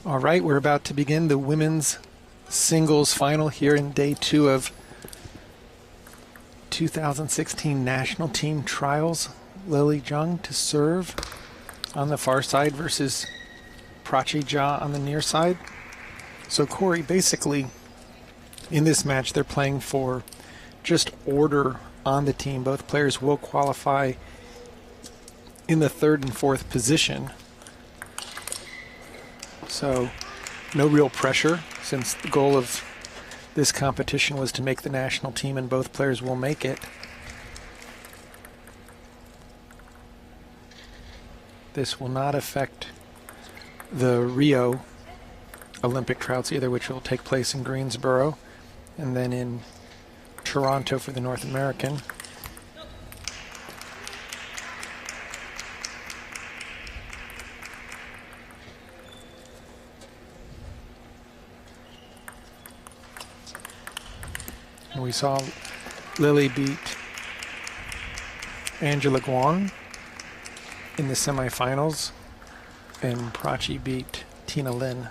All right, we're about to begin the women's singles final here in day 2 of 2016 national team trials. Lily Jung to serve on the far side versus Prachi Jha on the near side. So Corey, basically in this match they're playing for just order on the team. Both players will qualify in the 3rd and 4th position. So no real pressure, since the goal of this competition was to make the national team, and both players will make it. This will not affect the Rio Olympic trials either, which will take place in Greensboro and then in Toronto for the North American. And we saw Lily beat Angela Guang in the semifinals, and Prachi beat Tina Lin.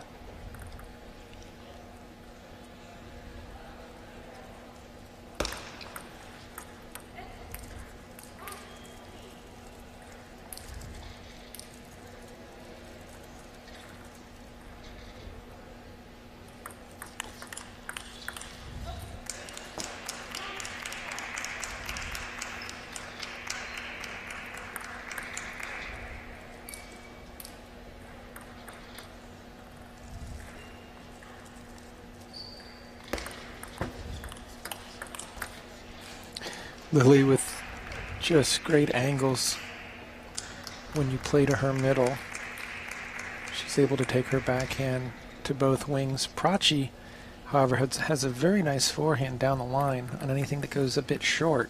Lily with just great angles when you play to her middle. She's able to take her backhand to both wings. Prachi, however, has a very nice forehand down the line on anything that goes a bit short.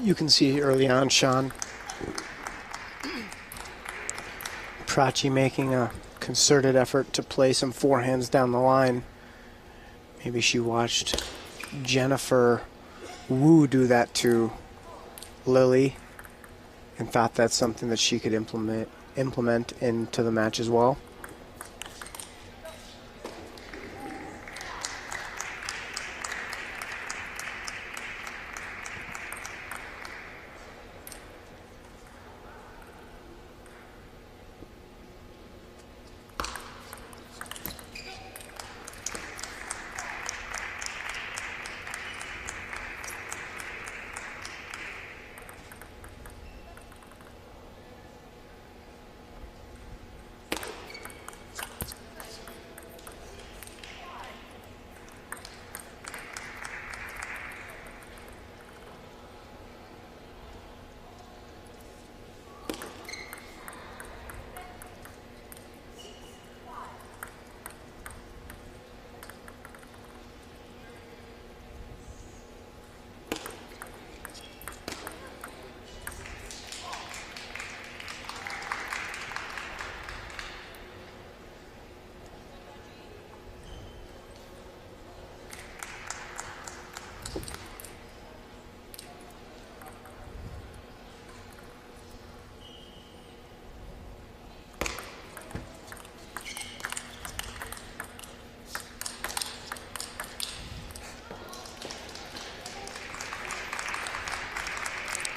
You can see early on, Sean, Prachi making a concerted effort to play some forehands down the line. Maybe she watched Jennifer Wu do that to Lily and thought that's something that she could implement into the match as well.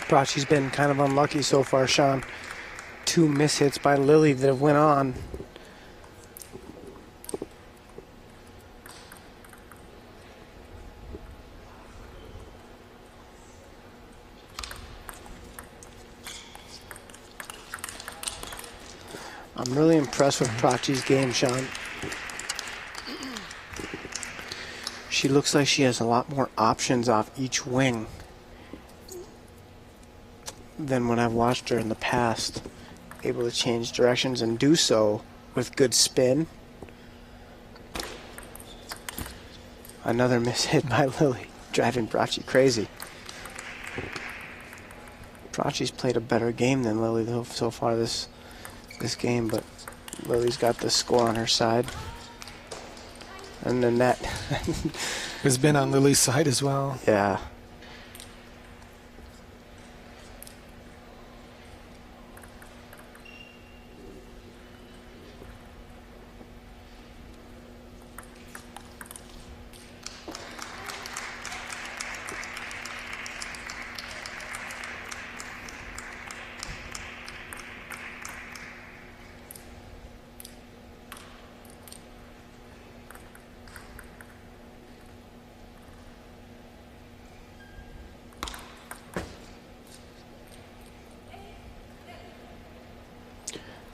Prachi's been kind of unlucky so far, Sean. 2 mishits by Lily that have went on. I'm really impressed with Prachi's game, Sean. She looks like she has a lot more options off each wing than when I've watched her in the past, able to change directions and do so with good spin. Another miss hit by Lily, driving Prachi crazy. Prachi's played a better game than Lily so far this game, but Lily's got the score on her side. And the net has been on Lily's side as well. Yeah.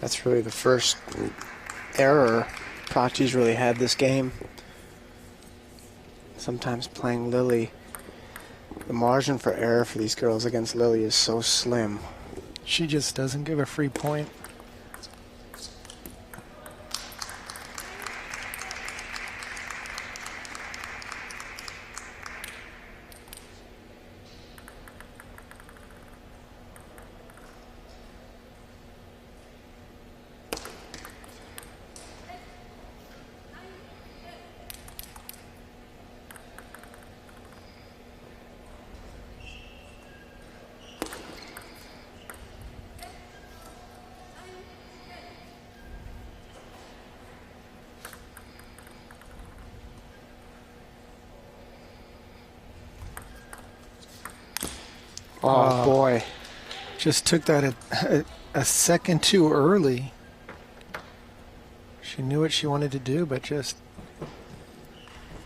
That's really the first error Prachi's really had this game. Sometimes playing Lily, the margin for error for these girls against Lily is so slim. She just doesn't give a free point. Oh, boy. Just took that a second too early. She knew what she wanted to do, but just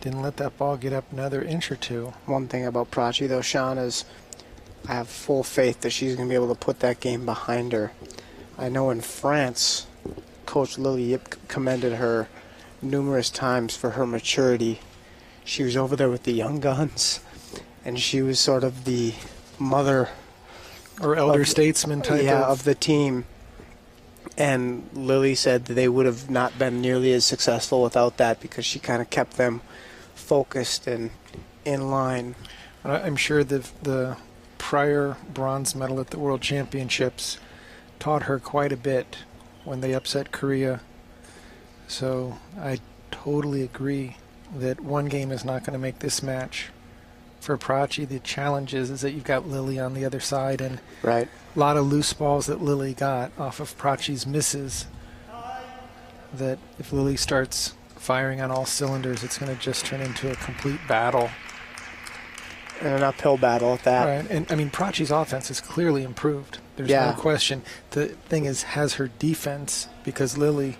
didn't let that ball get up another inch or two. One thing about Prachi, though, Sean, is I have full faith that she's going to be able to put that game behind her. I know in France, Coach Lily Yip commended her numerous times for her maturity. She was over there with the young guns, and she was sort of the mother or elder statesman type of the team. And Lily said that they would have not been nearly as successful without that, because she kind of kept them focused and in line. I'm sure the prior bronze medal at the World Championships taught her quite a bit when they upset Korea. So I totally agree that one game is not going to make this match. For Prachi, the challenge is that you've got Lily on the other side, and right. A lot of loose balls that Lily got off of Prachi's misses, that if Lily starts firing on all cylinders, it's going to just turn into a complete battle. And an uphill battle at that. Right, and I mean, Prachi's offense has clearly improved. There's no question. The thing is, has her defense, because Lily,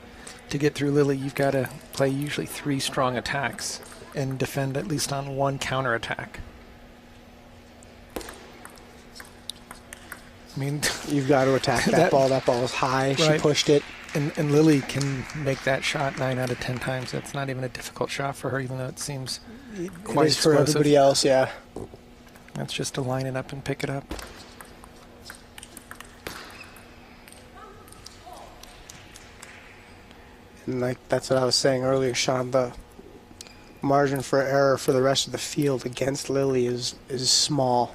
to get through Lily, you've got to play usually 3 strong attacks and defend at least on 1 counterattack. I mean, you've got to attack that ball. That ball is high. Right. She pushed it. And Lily can make that shot 9 out of 10 times. That's not even a difficult shot for her, even though it seems quite explosive. For everybody else, yeah. That's just to line it up and pick it up. And that's what I was saying earlier, Sean. The margin for error for the rest of the field against Lily is small,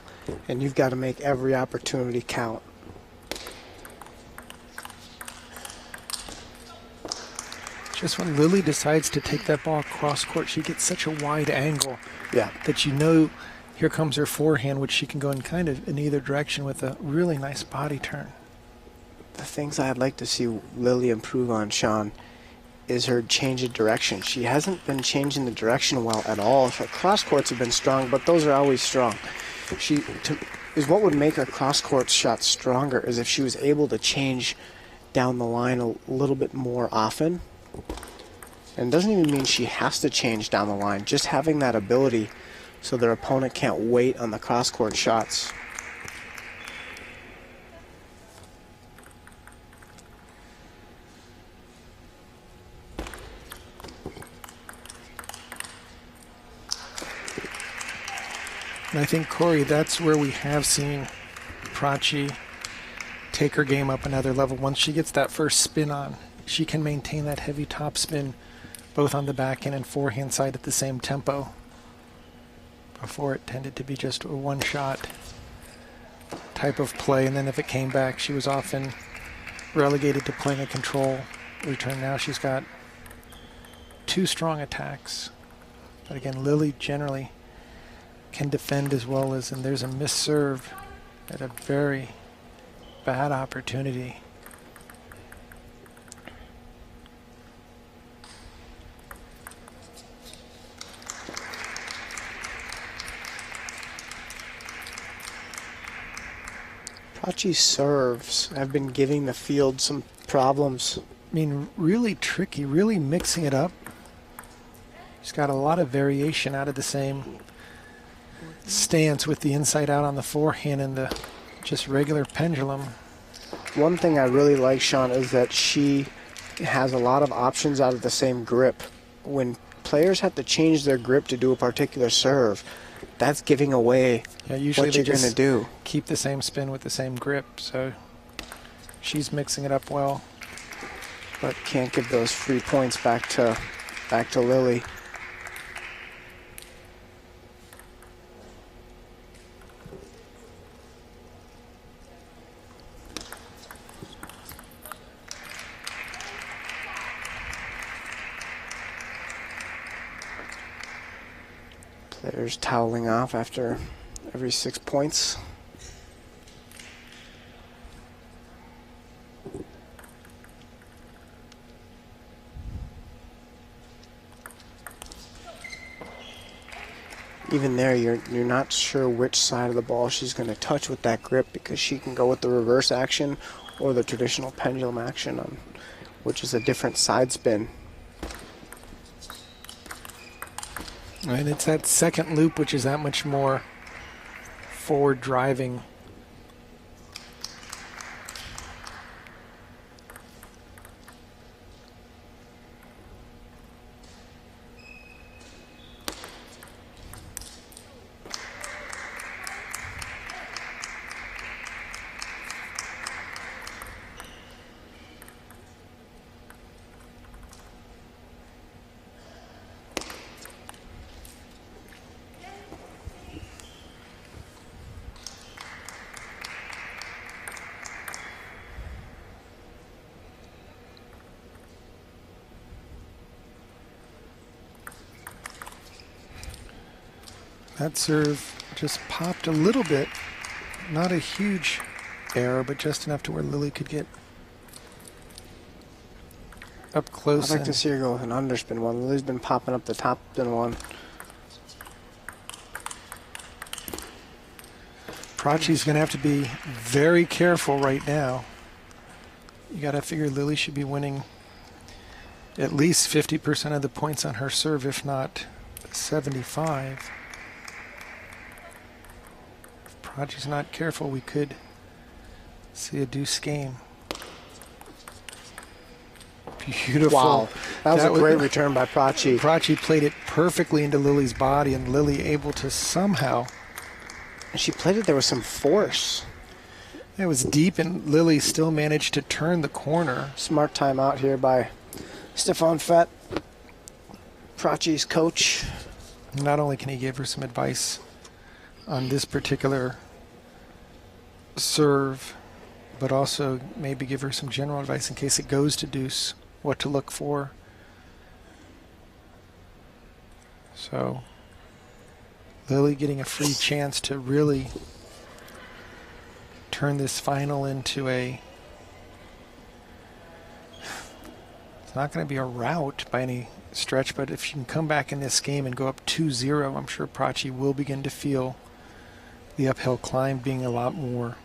and you've got to make every opportunity count. Just when Lily decides to take that ball cross court, she gets such a wide angle that you know here comes her forehand, which she can go in kind of in either direction with a really nice body turn. The things I'd like to see Lily improve on, Sean, is her change of direction. She hasn't been changing the direction well at all. Her cross courts have been strong, but those are always strong. What would make her cross court shot stronger is if she was able to change down the line a little bit more often. And it doesn't even mean she has to change down the line. Just having that ability so their opponent can't wait on the cross court shots. And I think, Corey, that's where we have seen Prachi take her game up another level. Once she gets that first spin on, she can maintain that heavy topspin both on the backhand and forehand side at the same tempo. Before, it tended to be just a one-shot type of play, and then if it came back, she was often relegated to playing a control return. Now she's got two strong attacks. But again, Lily generally can defend as well as, and there's a missed serve at a very bad opportunity. Prachi's serves have been giving the field some problems. I mean, really tricky, really mixing it up. She's got a lot of variation out of the same stance with the inside out on the forehand and the just regular pendulum. One thing I really like, Sean, is that she has a lot of options out of the same grip. When players have to change their grip to do a particular serve, that's giving away usually what you're going to do. Keep the same spin with the same grip, so she's mixing it up well. But can't give those free points back to Lily. Players toweling off after every 6 points. Even there, you're not sure which side of the ball she's going to touch with that grip, because she can go with the reverse action or the traditional pendulum action, which is a different side spin. And it's that second loop which is that much more forward driving. That serve just popped a little bit. Not a huge error, but just enough to where Lily could get up close. I'd like to see her go with an underspin one. Lily's been popping up the top spin one. Prachi's going to have to be very careful right now. You got to figure Lily should be winning at least 50% of the points on her serve, if not 75. If Prachi's not careful, we could see a deuce game. Beautiful. Wow, that was a great return by Prachi. Prachi played it perfectly into Lily's body, and Lily able to somehow. And she played it there with some force. It was deep, and Lily still managed to turn the corner. Smart timeout here by Stefan Fett, Prachi's coach. Not only can he give her some advice on this particular serve, but also maybe give her some general advice in case it goes to deuce, what to look for. So Lily getting a free chance to really turn this final into a, it's not going to be a rout by any stretch, but if she can come back in this game and go up 2-0, I'm sure Prachi will begin to feel the uphill climb being a lot more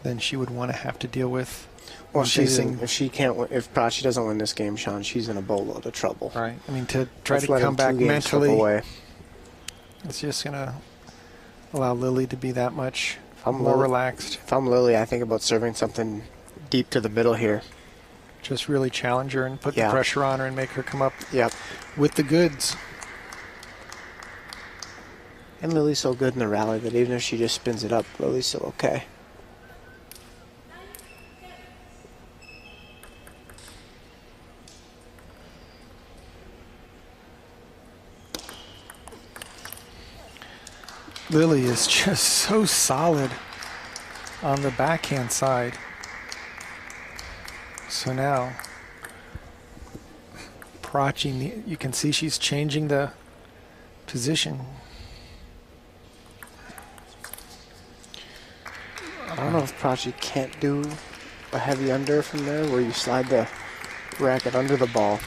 than she would want to have to deal with. Well, if Prachi doesn't win this game, Sean, she's in a boatload of trouble. Right. I mean, to try to come back mentally, it's just going to allow Lily to be that much more relaxed. If I'm Lily, I think about serving something deep to the middle here. Just really challenge her and put the pressure on her and make her come up with the goods. And Lily's so good in the rally that even if she just spins it up, Lily's still okay. Lily is just so solid on the backhand side. So now, Prachi, you can see she's changing the position. I don't know if Prachi can't do a heavy under from there where you slide the racket under the ball.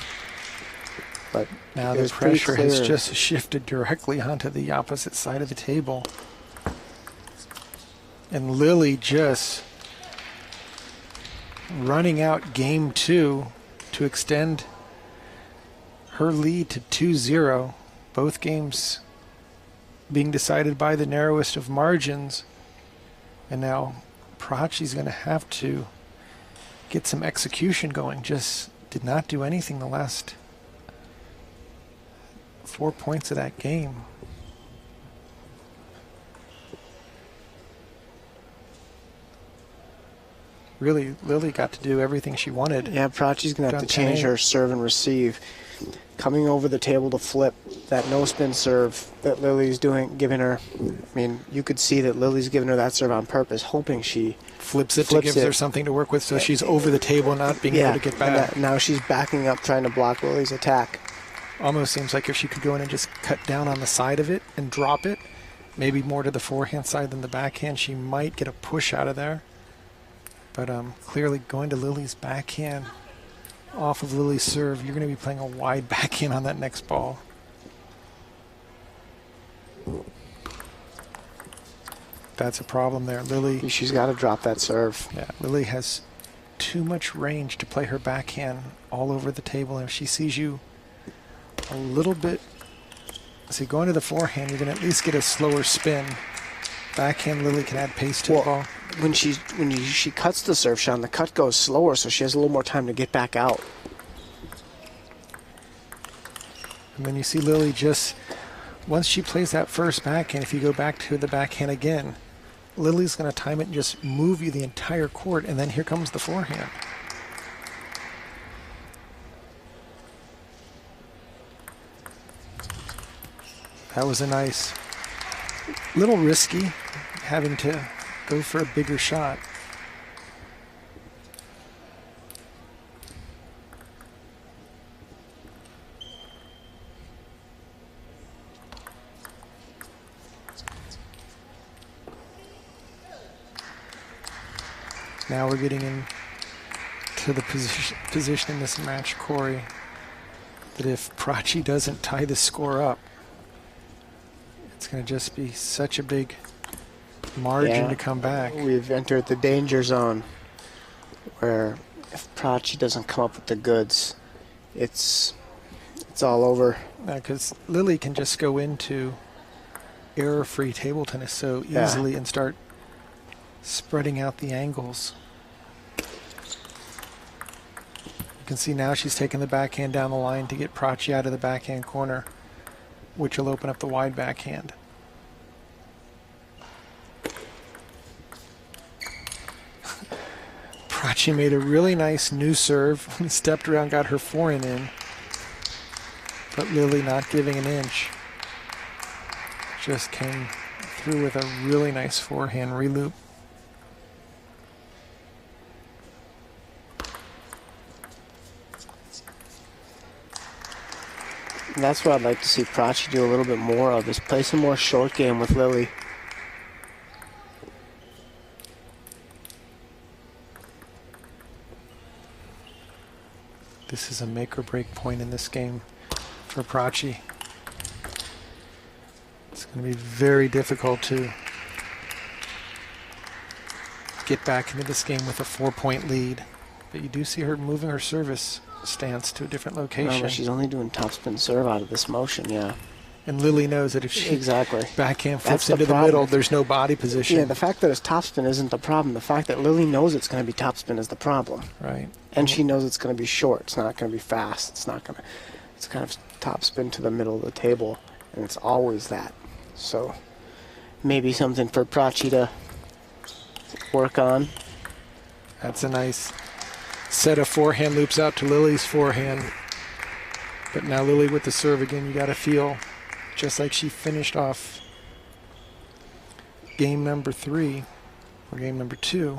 But Now it the was pretty pressure has clear. just shifted directly onto the opposite side of the table. And Lily just running out game 2 to extend her lead to 2-0. Both games being decided by the narrowest of margins. And now Prachi's going to have to get some execution going. Just did not do anything the last 4 points of that game. Really, Lily got to do everything she wanted. Yeah, Prachi's going to have to Down change 10-8. her serve and receive. Coming over the table to flip that no spin serve that Lily's doing, giving her. I mean, you could see that Lily's giving her that serve on purpose, hoping she Flips it to Flips give it. her something to work with, so she's over the table, not being able to get and back. that, now she's backing up, trying to block Lily's attack. Almost seems like if she could go in and just cut down on the side of it and drop it, maybe more to the forehand side than the backhand, she might get a push out of there. But clearly going to Lily's backhand off of Lily's serve, you're going to be playing a wide backhand on that next ball. That's a problem there. Lily, She's got to drop that serve. yeah, Lily has too much range to play her backhand all over the table. And if she sees you a little bit, see, going to the forehand, you're going to at least get a slower spin. Backhand, Lily can add pace to the ball. When she cuts the serve shot, the cut goes slower, so she has a little more time to get back out. And then you see Lily just, once she plays that first backhand, if you go back to the backhand again, Lily's going to time it and just move you the entire court, and then here comes the forehand. That was a nice, little risky, having to go for a bigger shot. Now we're getting into the position in this match, Corey, that if Prachi doesn't tie the score up, it's going to just be such a big margin to come back. We've entered the danger zone where if Prachi doesn't come up with the goods, it's all over. Because Lily can just go into error-free table tennis so Yeah. easily and start spreading out the angles. You can see now she's taking the backhand down the line to get Prachi out of the backhand corner, which will open up the wide backhand. Prachi made a really nice new serve, stepped around, got her forehand in, but Lily not giving an inch. Just came through with a really nice forehand reloop. And that's what I'd like to see Prachi do a little bit more of, is play some more short game with Lily. This is a make or break point in this game for Prachi. It's going to be very difficult to get back into this game with a 4-point lead. But you do see her moving her service stance to a different location. Remember, she's only doing topspin serve out of this motion, yeah. And Lily knows that if she Exactly. backhand That's flips the into the problem. middle, there's no body position. Yeah, the fact that it's topspin isn't the problem. The fact that Lily knows it's going to be topspin is the problem. Right. And she knows it's going to be short. It's not going to be fast. It's kind of topspin to the middle of the table, and it's always that. So maybe something for Prachi to work on. That's a nice set of forehand loops out to Lily's forehand. But now Lily with the serve again, you got to feel just like she finished off game number 3 or game number 2,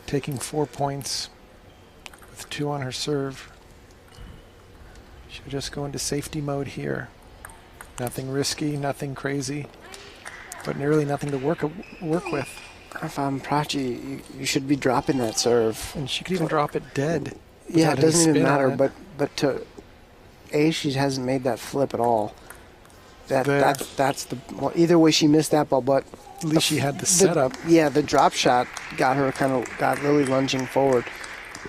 taking 4 points with 2 on her serve. She'll just go into safety mode here. Nothing risky, nothing crazy, but nearly nothing to work with. If I'm Prachi, you should be dropping that serve. And she could even drop it dead. Yeah, without it any doesn't even spin on matter. it. But to she hasn't made that flip at all. That's the well. Either way, she missed that ball, but At least she had the setup. Yeah, the drop shot got Lily lunging forward.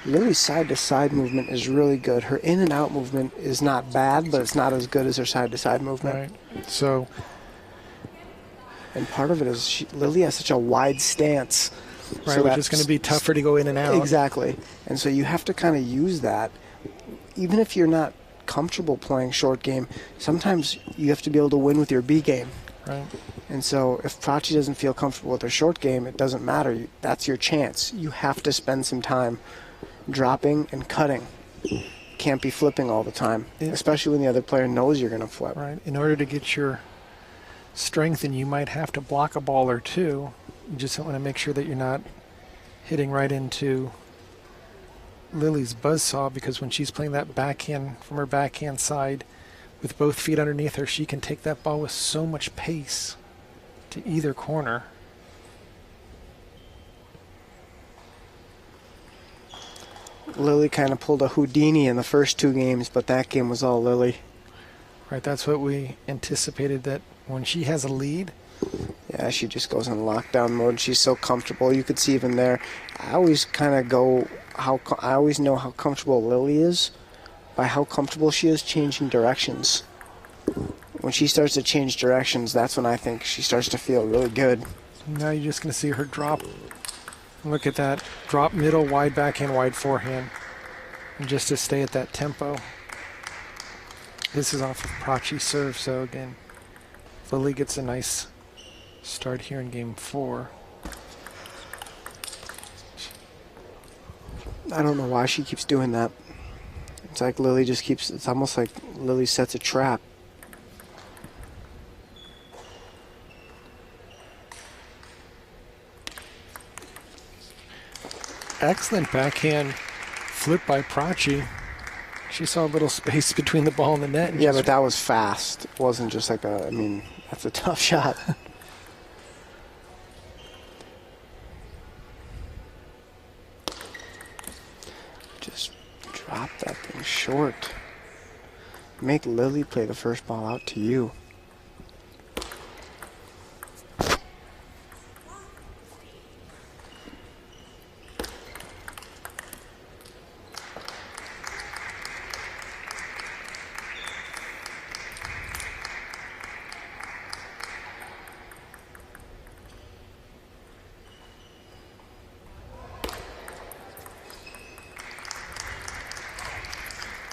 Lily's side-to-side movement is really good. Her in and out movement is not bad, but it's not as good as her side-to-side movement. Right. So, and part of it is Lily has such a wide stance. right, so which is going to be tougher to go in and out. Exactly. And so you have to kind of use that. Even if you're not comfortable playing short game, sometimes you have to be able to win with your B game. Right. And so if Prachi doesn't feel comfortable with her short game, it doesn't matter. That's your chance. You have to spend some time dropping and cutting. Can't be flipping all the time, especially when the other player knows you're going to flip. Right. In order to get your strength in, you might have to block a ball or two. You just want to make sure that you're not hitting right into Lily's buzzsaw, because when she's playing that backhand from her backhand side with both feet underneath her, she can take that ball with so much pace to either corner. Lily kind of pulled a Houdini in the first 2 games, but that game was all Lily. Right, that's what we anticipated, that when she has a lead. Yeah, she just goes in lockdown mode. She's so comfortable. You could see even there. I always kind of go I always know how comfortable Lily is by how comfortable she is changing directions. When she starts to change directions, that's when I think she starts to feel really good. Now you're just going to see her drop. Look at that. Drop middle, wide backhand, wide forehand. And just to stay at that tempo. This is off of Prachi's serve, so again, Lily gets a nice start here in game 4. I don't know why she keeps doing that. It's like Lily just keeps, it's almost like Lily sets a trap. Excellent backhand flip by Prachi. She saw a little space between the ball and the net. And Yeah, but that was fast. It wasn't just like a, I mean, that's a tough shot. Just drop that thing short. Make Lily play the first ball out to you.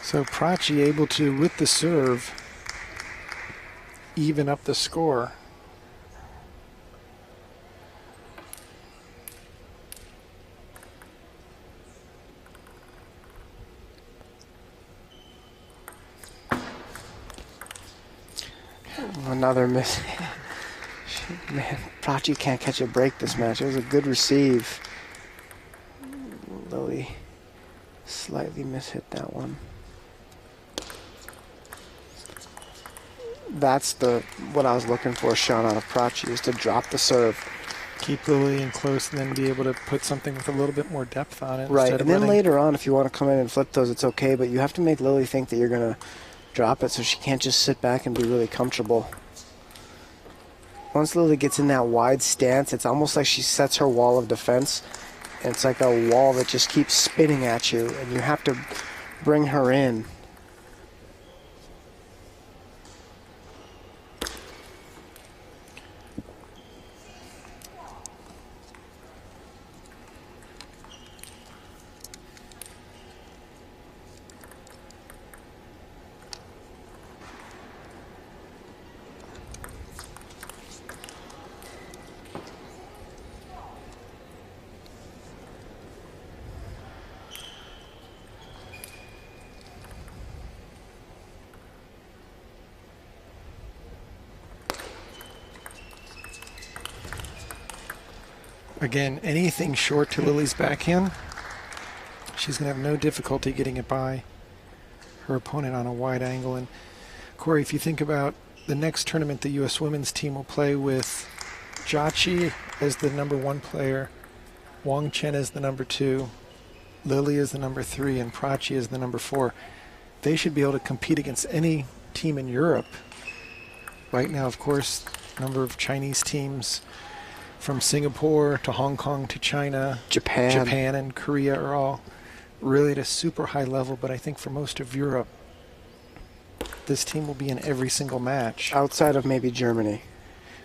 So Prachi able to, with the serve, even up the score. Another miss. Man, Prachi can't catch a break this match. It was a good receive. Lily slightly mishit that one. That's what I was looking for, Sean, out of Prachi, is to drop the serve. Keep Lily in close and then be able to put something with a little bit more depth on it. Right, instead and of then letting- later on, if you want to come in and flip those, it's okay, but you have to make Lily think that you're going to drop it so she can't just sit back and be really comfortable. Once Lily gets in that wide stance, it's almost like she sets her wall of defense, and it's like a wall that just keeps spinning at you, and you have to bring her in. Again, anything short to Lily's backhand, she's going to have no difficulty getting it by her opponent on a wide angle. And Corey, if you think about the next tournament, the U.S. women's team will play with Jiaqi as the number 1 player, Wang Chen as the number 2, Lily as the number 3, and Prachi as the number 4. They should be able to compete against any team in Europe. Right now, of course, a number of Chinese teams from Singapore to Hong Kong to China, Japan and Korea are all really at a super high level. But I think for most of Europe, this team will be in every single match. Outside of maybe Germany.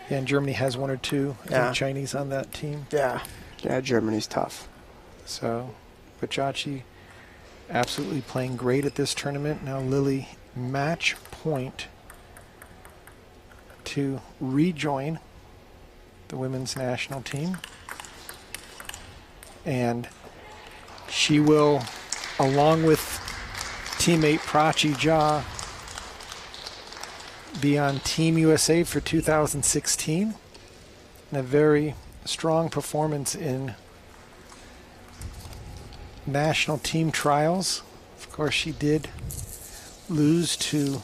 Yeah, and Germany has 1 or 2 Chinese on that team. Yeah, Germany's tough. So, but Jiaqi absolutely playing great at this tournament. Now Lily match point to rejoin the women's national team. And she will, along with teammate Prachi Jha, be on Team USA for 2016. And a very strong performance in national team trials. Of course, she did lose to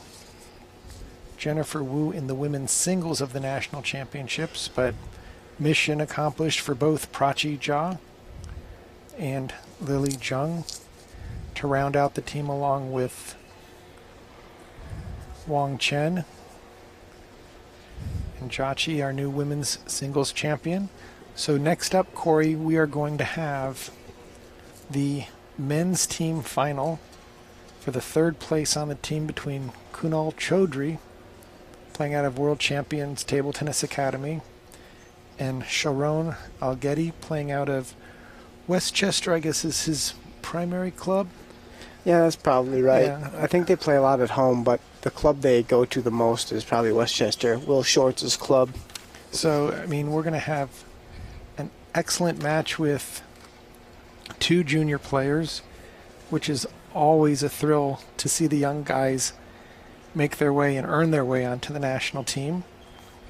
Jennifer Wu in the women's singles of the national championships, but mission accomplished for both Prachi Jha and Lily Zheng to round out the team along with Wang Chen and Jiaqi, our new women's singles champion. So next up, Corey, we are going to have the men's team final for the 3rd place on the team between Kunal Chaudhary, playing out of World Champions Table Tennis Academy, and Sharon Alghetti, playing out of Westchester, I guess is his primary club. Yeah, that's probably right. Yeah. I think they play a lot at home, but the club they go to the most is probably Westchester, Will Shorts' club. So, I mean, we're going to have an excellent match with 2 junior players, which is always a thrill to see the young guys make their way and earn their way onto the national team.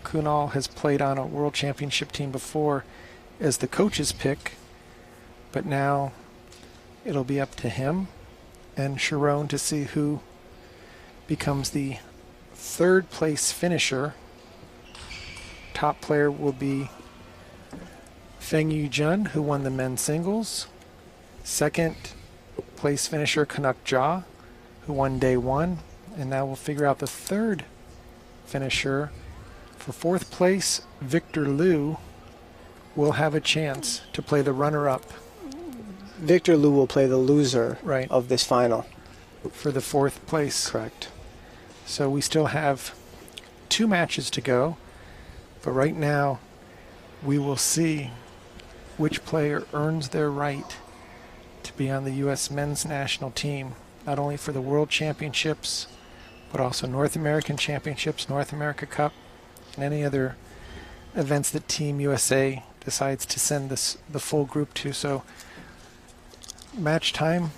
Kunal has played on a world championship team before as the coach's pick, but now it'll be up to him and Sharon to see who becomes the 3rd place finisher. Top player will be Feng Yujun, who won the men's singles. 2nd place finisher Kanak Jha, who won day 1. And now we'll figure out the 3rd finisher. For 4th place, Victor Liu will have a chance to play the runner-up. Victor Liu will play the loser Right. of this final. For the 4th place. Correct. So we still have 2 matches to go. But right now, we will see which player earns their right to be on the U.S. men's national team, not only for the World Championships, but also North American Championships, North America Cup, and any other events that Team USA decides to send the full group to. So match time,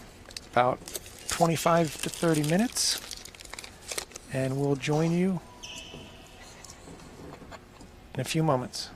about 25 to 30 minutes, and we'll join you in a few moments.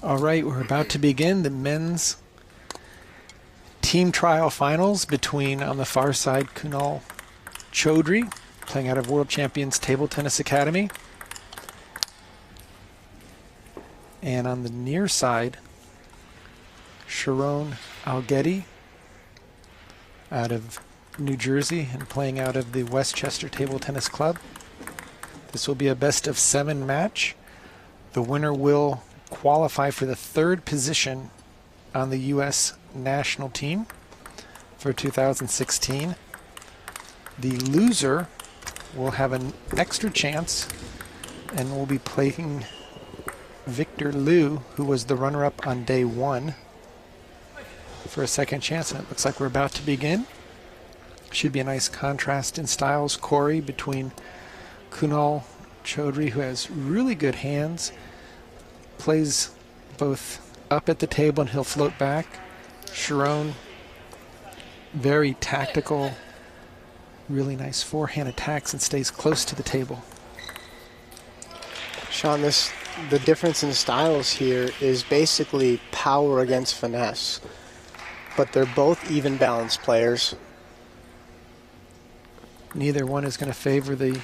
All right, we're about to begin the men's team trial finals between, on the far side, Kunal Chaudhary, playing out of World Champions Table Tennis Academy. And on the near side, Sharon Alghetti, out of New Jersey and playing out of the Westchester Table Tennis Club. This will be a best of 7 match. The winner will qualify for the 3rd position on the U.S. national team for 2016. The loser will have an extra chance and will be playing Victor Liu, who was the runner-up on day 1, for a second chance. And it looks like we're about to begin. Should be a nice contrast in styles, Corey, between Kunal Chaudhary, who has really good hands, plays both up at the table and he'll float back. Sharon, very tactical, really nice forehand attacks and stays close to the table. Sean, the difference in styles here is basically power against finesse, but they're both even balanced players. Neither one is going to favor the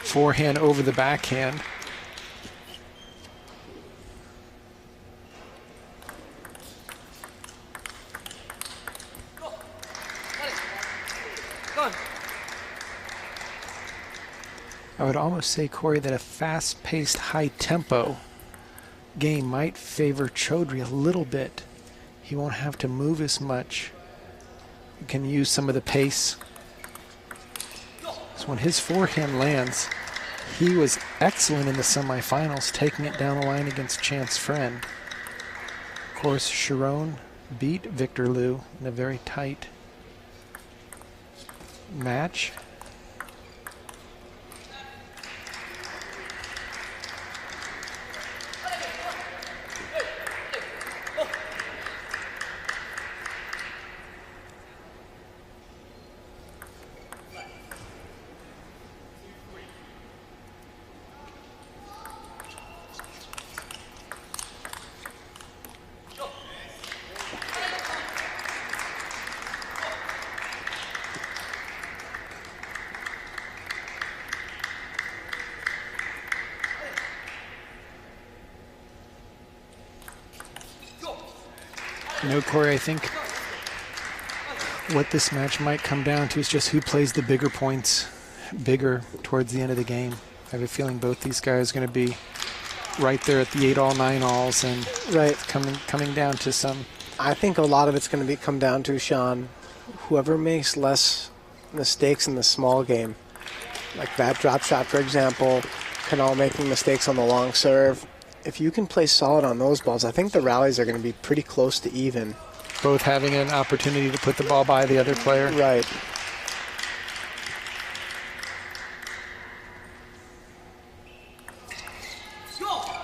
forehand over the backhand. I would almost say, Corey, that a fast-paced, high-tempo game might favor Chaudhary a little bit. He won't have to move as much. He can use some of the pace. So when his forehand lands, he was excellent in the semifinals, taking it down the line against Chance Friend. Of course, Sharon beat Victor Liu in a very tight match. You know, Corey, I think what this match might come down to is just who plays the bigger points, bigger towards the end of the game. I have a feeling both these guys are going to be right there at the 8-all, 9-alls, and right, coming down to some. I think a lot of it's going to come down to, Sean, whoever makes less mistakes in the small game, like that drop shot, for example, Kunal making mistakes on the long serve. If you can play solid on those balls, I think the rallies are going to be pretty close to even. Both having an opportunity to put the ball by the other player. Right.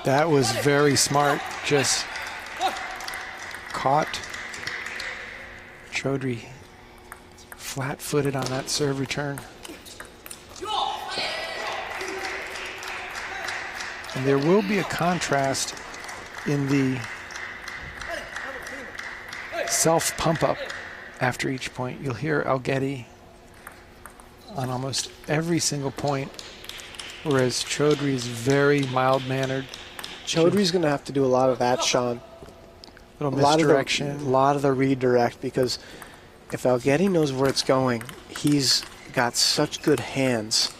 That was very smart. Just caught Chaudhary flat-footed on that serve return. And there will be a contrast in the self-pump-up after each point. You'll hear Alghetti on almost every single point, whereas Chaudhary is very mild-mannered. Chaudhry's going to have to do a lot of that, Sean. Little misdirection. A lot of the redirect, because if Alghetti knows where it's going, he's got such good hands.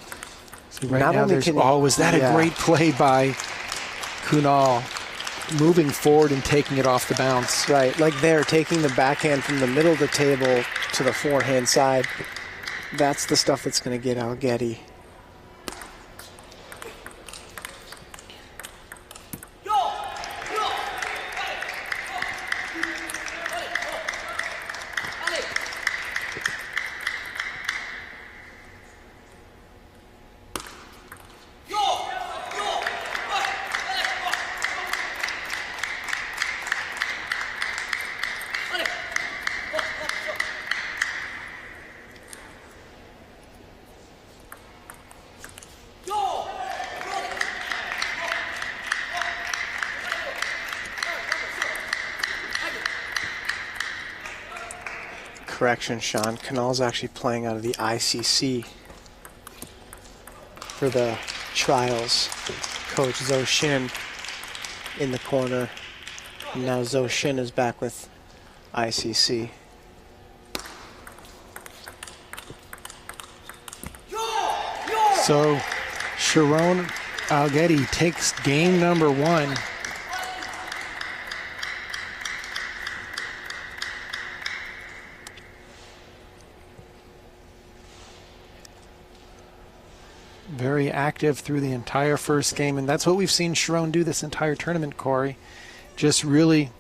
Right now there's, was that a great play by Kunal, moving forward and taking it off the bounce. Right, like there, taking the backhand from the middle of the table to the forehand side. That's the stuff that's going to get Alghetti. correction, Sean. Kunal's actually playing out of the ICC for the trials. Coach Zhou Shin in the corner. And now Zhou Shin is back with ICC. So Sharon Algetti takes game number 1. Very active through the entire first game, and that's what we've seen Sharon do this entire tournament, Corey. Just really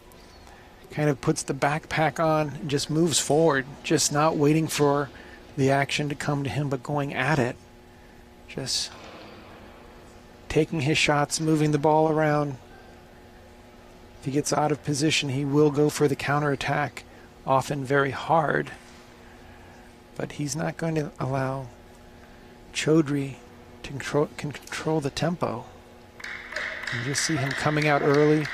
kind of puts the backpack on and just moves forward, just not waiting for the action to come to him, but going at it. Just taking his shots, moving the ball around. If he gets out of position, he will go for the counterattack, often very hard. But he's not going to allow Chaudhry to control the tempo. You just see him coming out early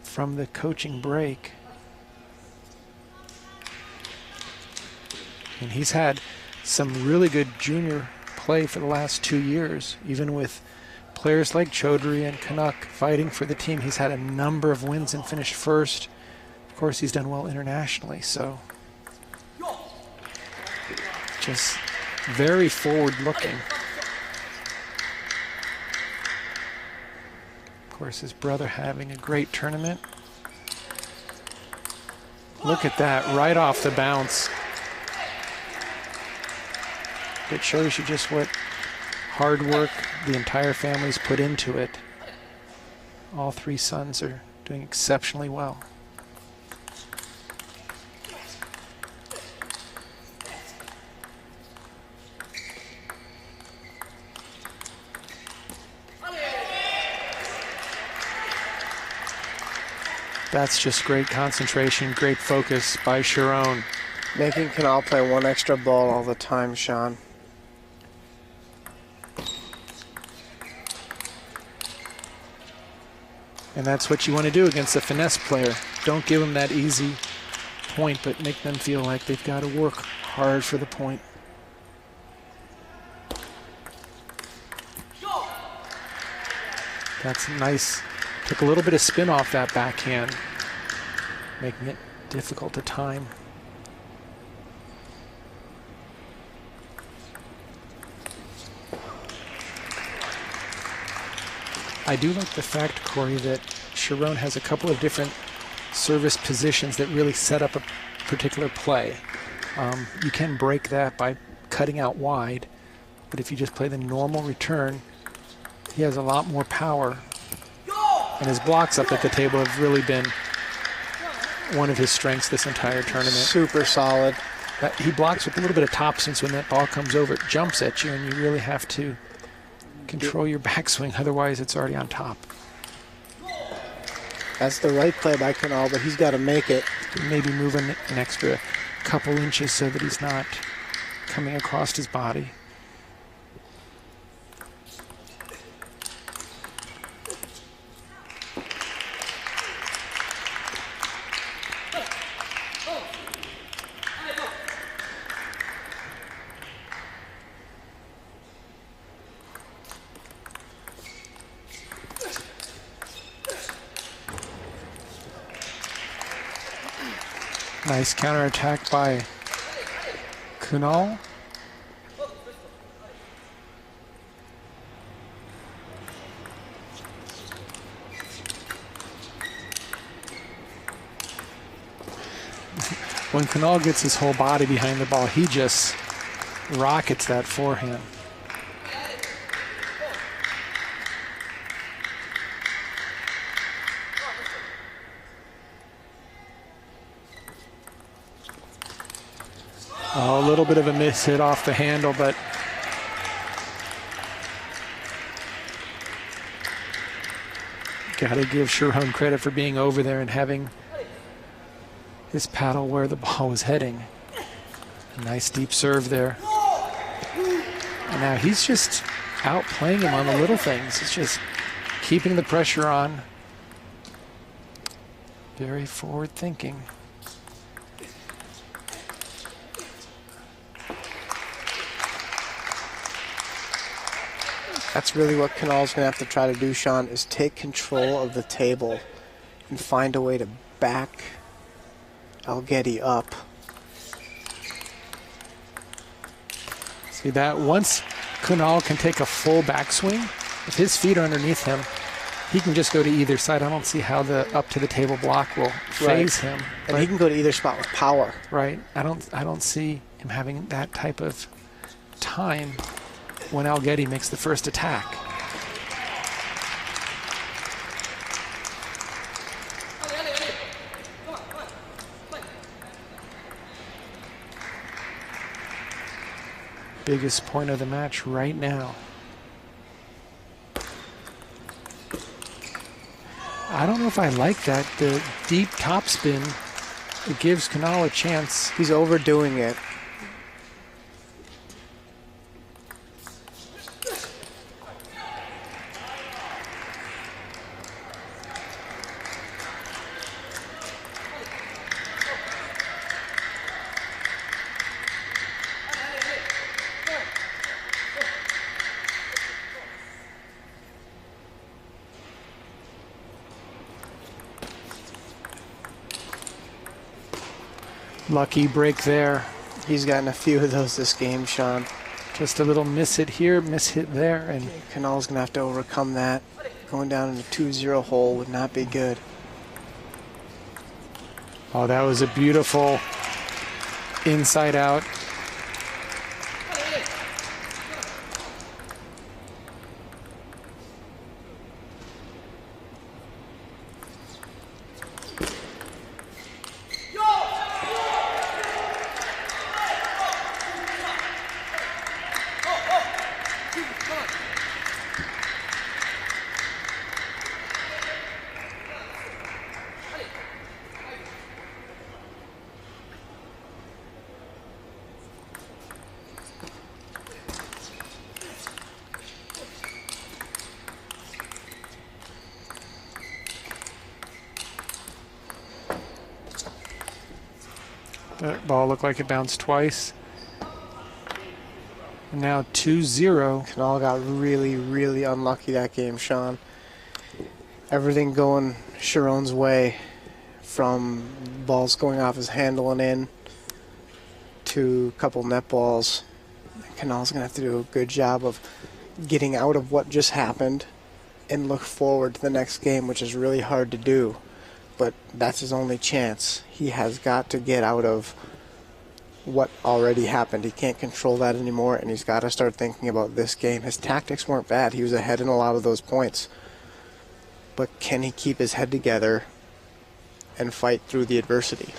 from the coaching break. And he's had some really good junior play for the last 2 years, even with players like Chaudhry and Canuck fighting for the team. He's had a number of wins and finished first. Of course, he's done well internationally, so just very forward-looking. Of course, his brother having a great tournament. Look at that, right off the bounce. It shows you just what hard work the entire family's put into it. All 3 sons are doing exceptionally well. That's just great concentration, great focus by Sharon. Making Kunal play 1 extra ball all the time, Sean. And that's what you want to do against a finesse player. Don't give them that easy point, but make them feel like they've got to work hard for the point. That's nice. Took a little bit of spin off that backhand, making it difficult to time. I do like the fact, Corey, that Sharon has a couple of different service positions that really set up a particular play. You can break that by cutting out wide, but if you just play the normal return, he has a lot more power. And his blocks up at the table have really been one of his strengths this entire tournament. Super solid. He blocks with a little bit of topspin, so when that ball comes over, it jumps at you, and you really have to control your backswing, otherwise it's already on top. That's the right play by Kunal, but he's got to make it. Maybe move an extra couple inches so that he's not coming across his body. Nice counterattack by Kunal. When Kunal gets his whole body behind the ball, he just rockets that forehand. Oh, a little bit of a miss hit off the handle, but gotta give Sharon credit for being over there and having his paddle where the ball was heading. A nice deep serve there. And now he's just outplaying him on the little things. It's just keeping the pressure on. Very forward thinking. That's really what Kanal's going to have to try to do, Sean, is take control of the table and find a way to back Algetti up. See that? Once Kunal can take a full backswing, if his feet are underneath him, he can just go to either side. I don't see how the up to the table block will phase him. And he can go to either spot with power. Right. I don't see him having that type of time when Algetti makes the first attack. Biggest point of the match right now. I don't know if I like that. The deep topspin, it gives Kunal a chance. He's overdoing it. Lucky break there. He's gotten a few of those this game, Sean. Just a little miss hit here, miss hit there, and Kanal's going to have to overcome that. Going down in a 2-0 hole would not be good. oh, that was a beautiful inside out. That ball looked like it bounced twice. And now 2-0. Kanal got really, really unlucky that game, Sean. Everything going Sharon's way, from balls going off his handle and in to a couple net balls. Kanal's going to have to do a good job of getting out of what just happened and look forward to the next game, which is really hard to do. But that's his only chance. He has got to get out of what already happened. He can't control that anymore, and he's got to start thinking about this game. His tactics weren't bad. He was ahead in a lot of those points. But can he keep his head together and fight through the adversity?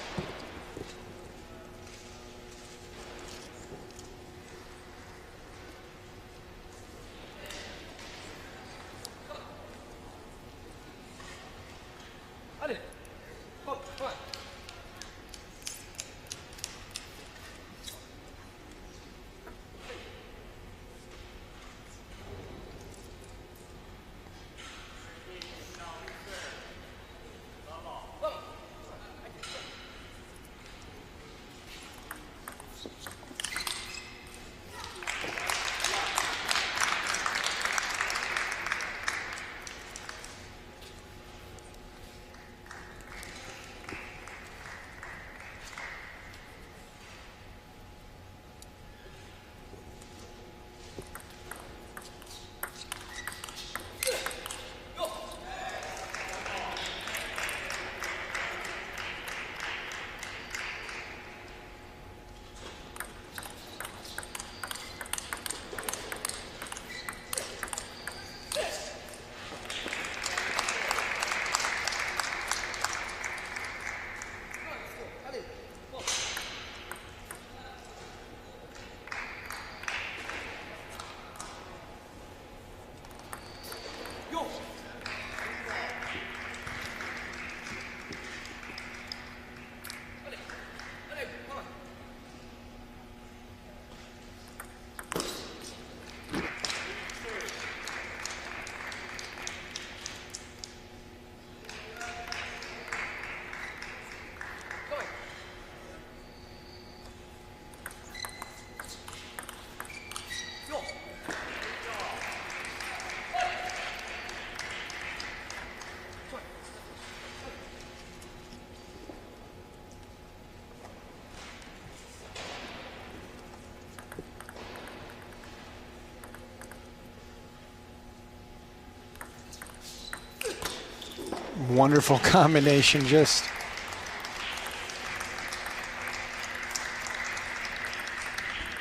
Wonderful combination, just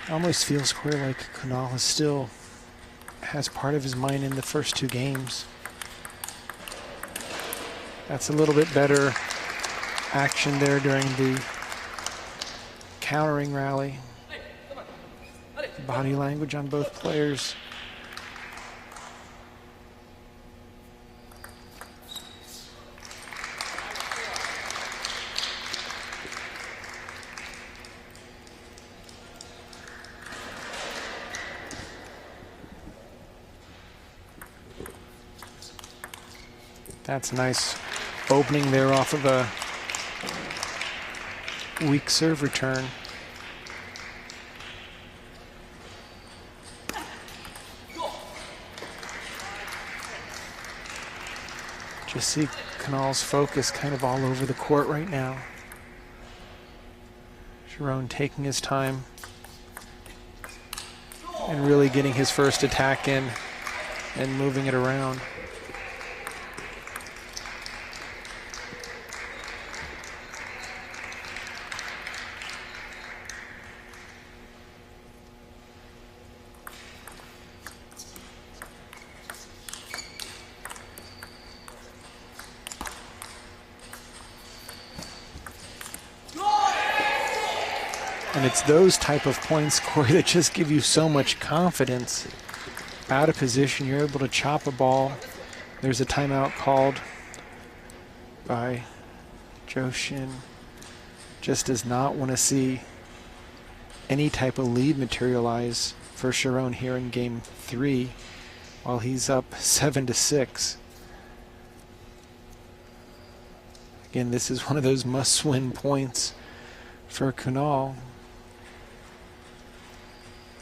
almost feels, Corey, like Kunal is still has part of his mind in the first two games. That's a little bit better action there during the countering rally. Body language on both players. That's nice opening there off of a weak serve return. Just see Kunal's focus kind of all over the court right now. Sharon taking his time and really getting his first attack in and moving it around. And it's those type of points, Corey, that just give you so much confidence. Out of position, you're able to chop a ball. There's a timeout called by Zhou Xin. Just does not want to see any type of lead materialize for Sharon here in game 3 while he's up 7-6. Again, this is one of those must-win points for Kunal.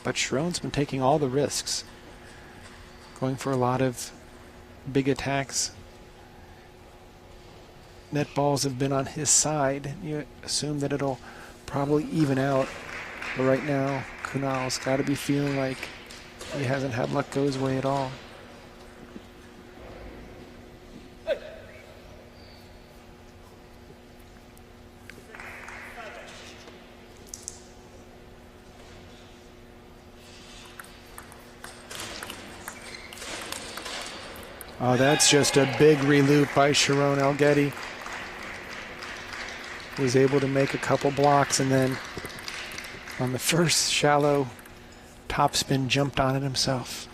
But Sharon's been taking all the risks, going for a lot of big attacks. Net balls have been on his side. You assume that it'll probably even out. But right now, Kunal's got to be feeling like he hasn't had luck go his way at all. Oh, that's just a big reloop by Sharon Algetti. Was able to make a couple blocks, and then on the first shallow topspin jumped on it himself.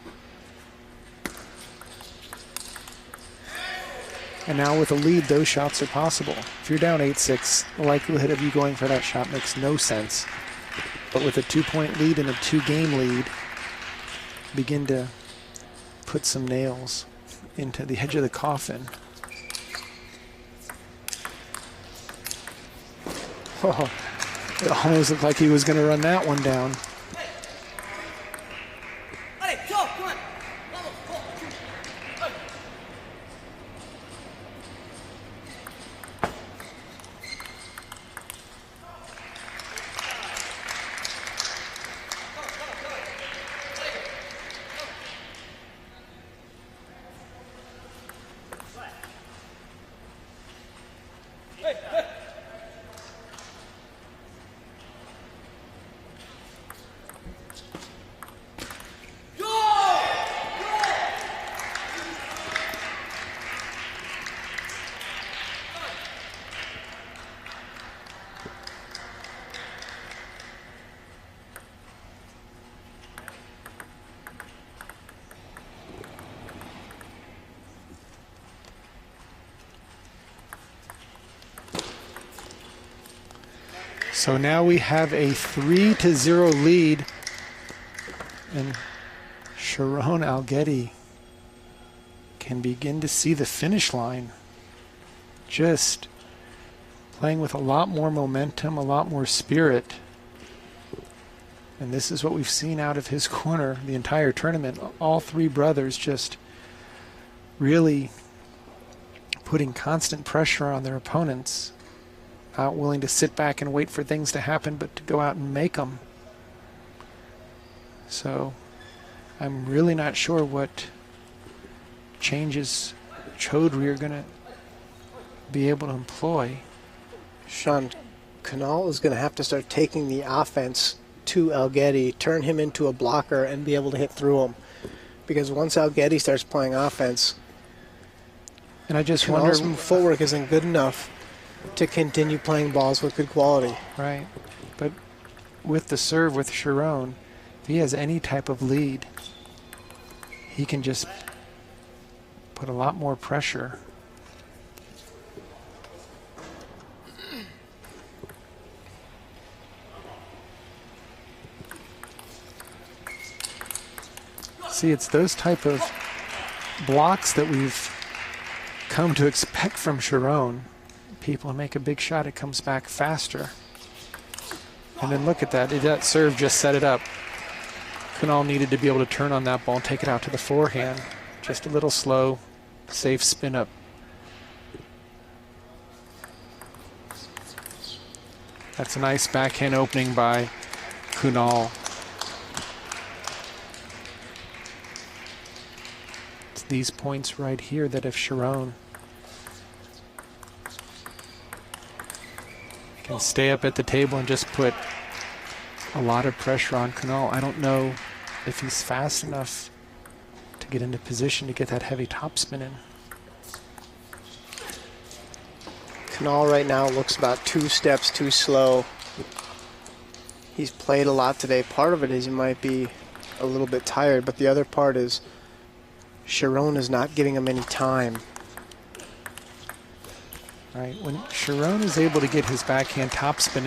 And now with a lead, those shots are possible. If you're down 8-6, the likelihood of you going for that shot makes no sense. But with a 2-point lead and a 2-game lead, begin to put some nails into the edge of the coffin. Oh, it almost looked like he was going to run that one down. So now we have a 3-0 lead, and Sharon Algetti can begin to see the finish line. Just playing with a lot more momentum, a lot more spirit. And this is what we've seen out of his corner the entire tournament. All three brothers just really putting constant pressure on their opponents. Not willing to sit back and wait for things to happen, but to go out and make them. So I'm really not sure what changes Chaudhry are going to be able to employ. Sean, Kunal is going to have to start taking the offense to El Getty, turn him into a blocker, and be able to hit through him. Because once El Getty starts playing offense, And I just wonder, Kunal's footwork isn't good enough to continue playing balls with good quality. right? But with the serve with Sharon, if he has any type of lead, he can just put a lot more pressure. See, it's those type of blocks that we've come to expect from Sharon. People make a big shot, it comes back faster. And then look at that, that serve just set it up. Kunal needed to be able to turn on that ball and take it out to the forehand. Just a little slow, safe spin up. That's a nice backhand opening by Kunal. It's these points right here that if Sharon can stay up at the table and just put a lot of pressure on Kunal. I don't know if he's fast enough to get into position to get that heavy topspin in. Kunal right now looks about 2 steps too slow. He's played a lot today. Part of it is he might be a little bit tired, but the other part is Sharon is not giving him any time. Right, when Sharon is able to get his backhand topspin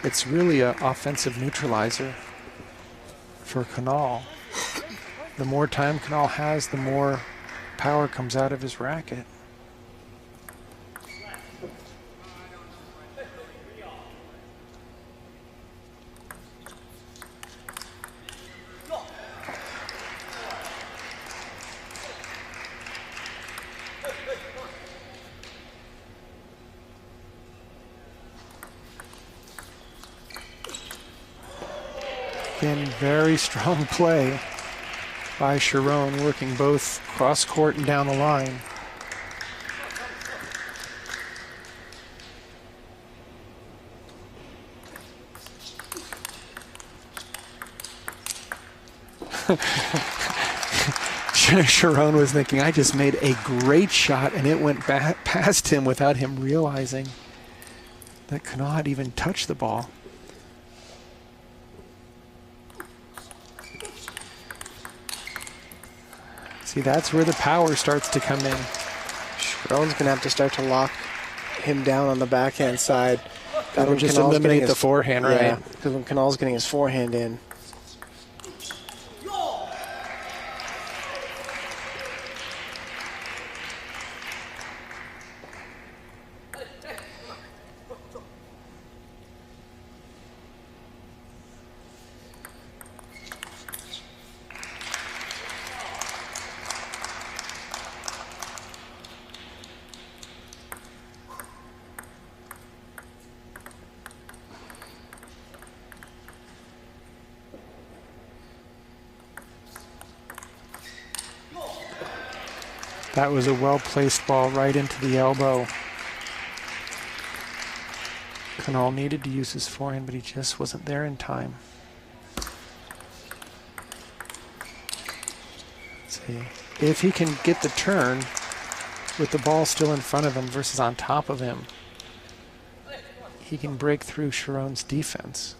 it's really an offensive neutralizer for Kunal. The more time Kunal has, the more power comes out of his racket. Again, very strong play by Sharon, working both cross court and down the line. Sharon was thinking, I just made a great shot and it went past him without him realizing that Kunal had even touched the ball. See, that's where the power starts to come in. Sharon's going to have to start to lock him down on the backhand side. That'll just eliminate the forehand, right? Yeah, because when Kunal's getting his forehand in. That was a well-placed ball right into the elbow. Kunal needed to use his forehand, but he just wasn't there in time. Let's see. If he can get the turn with the ball still in front of him versus on top of him, he can break through Sharon's defense.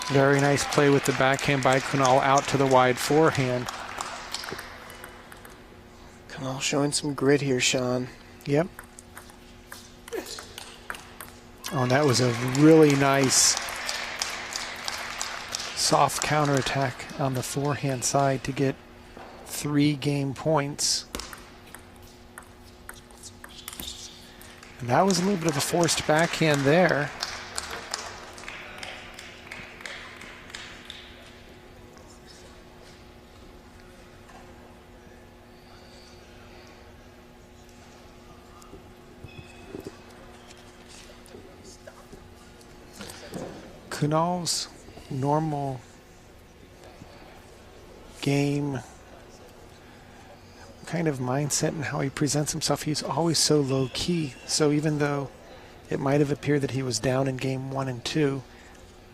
Very nice play with the backhand by Kunal out to the wide forehand. Kunal showing some grit here, Sean. Yep. Oh, and that was a really nice soft counterattack on the forehand side to get 3 game points. And that was a little bit of a forced backhand there. Kunal's normal game kind of mindset and how he presents himself, he's always so low key. So even though it might have appeared that he was down in game 1 and 2,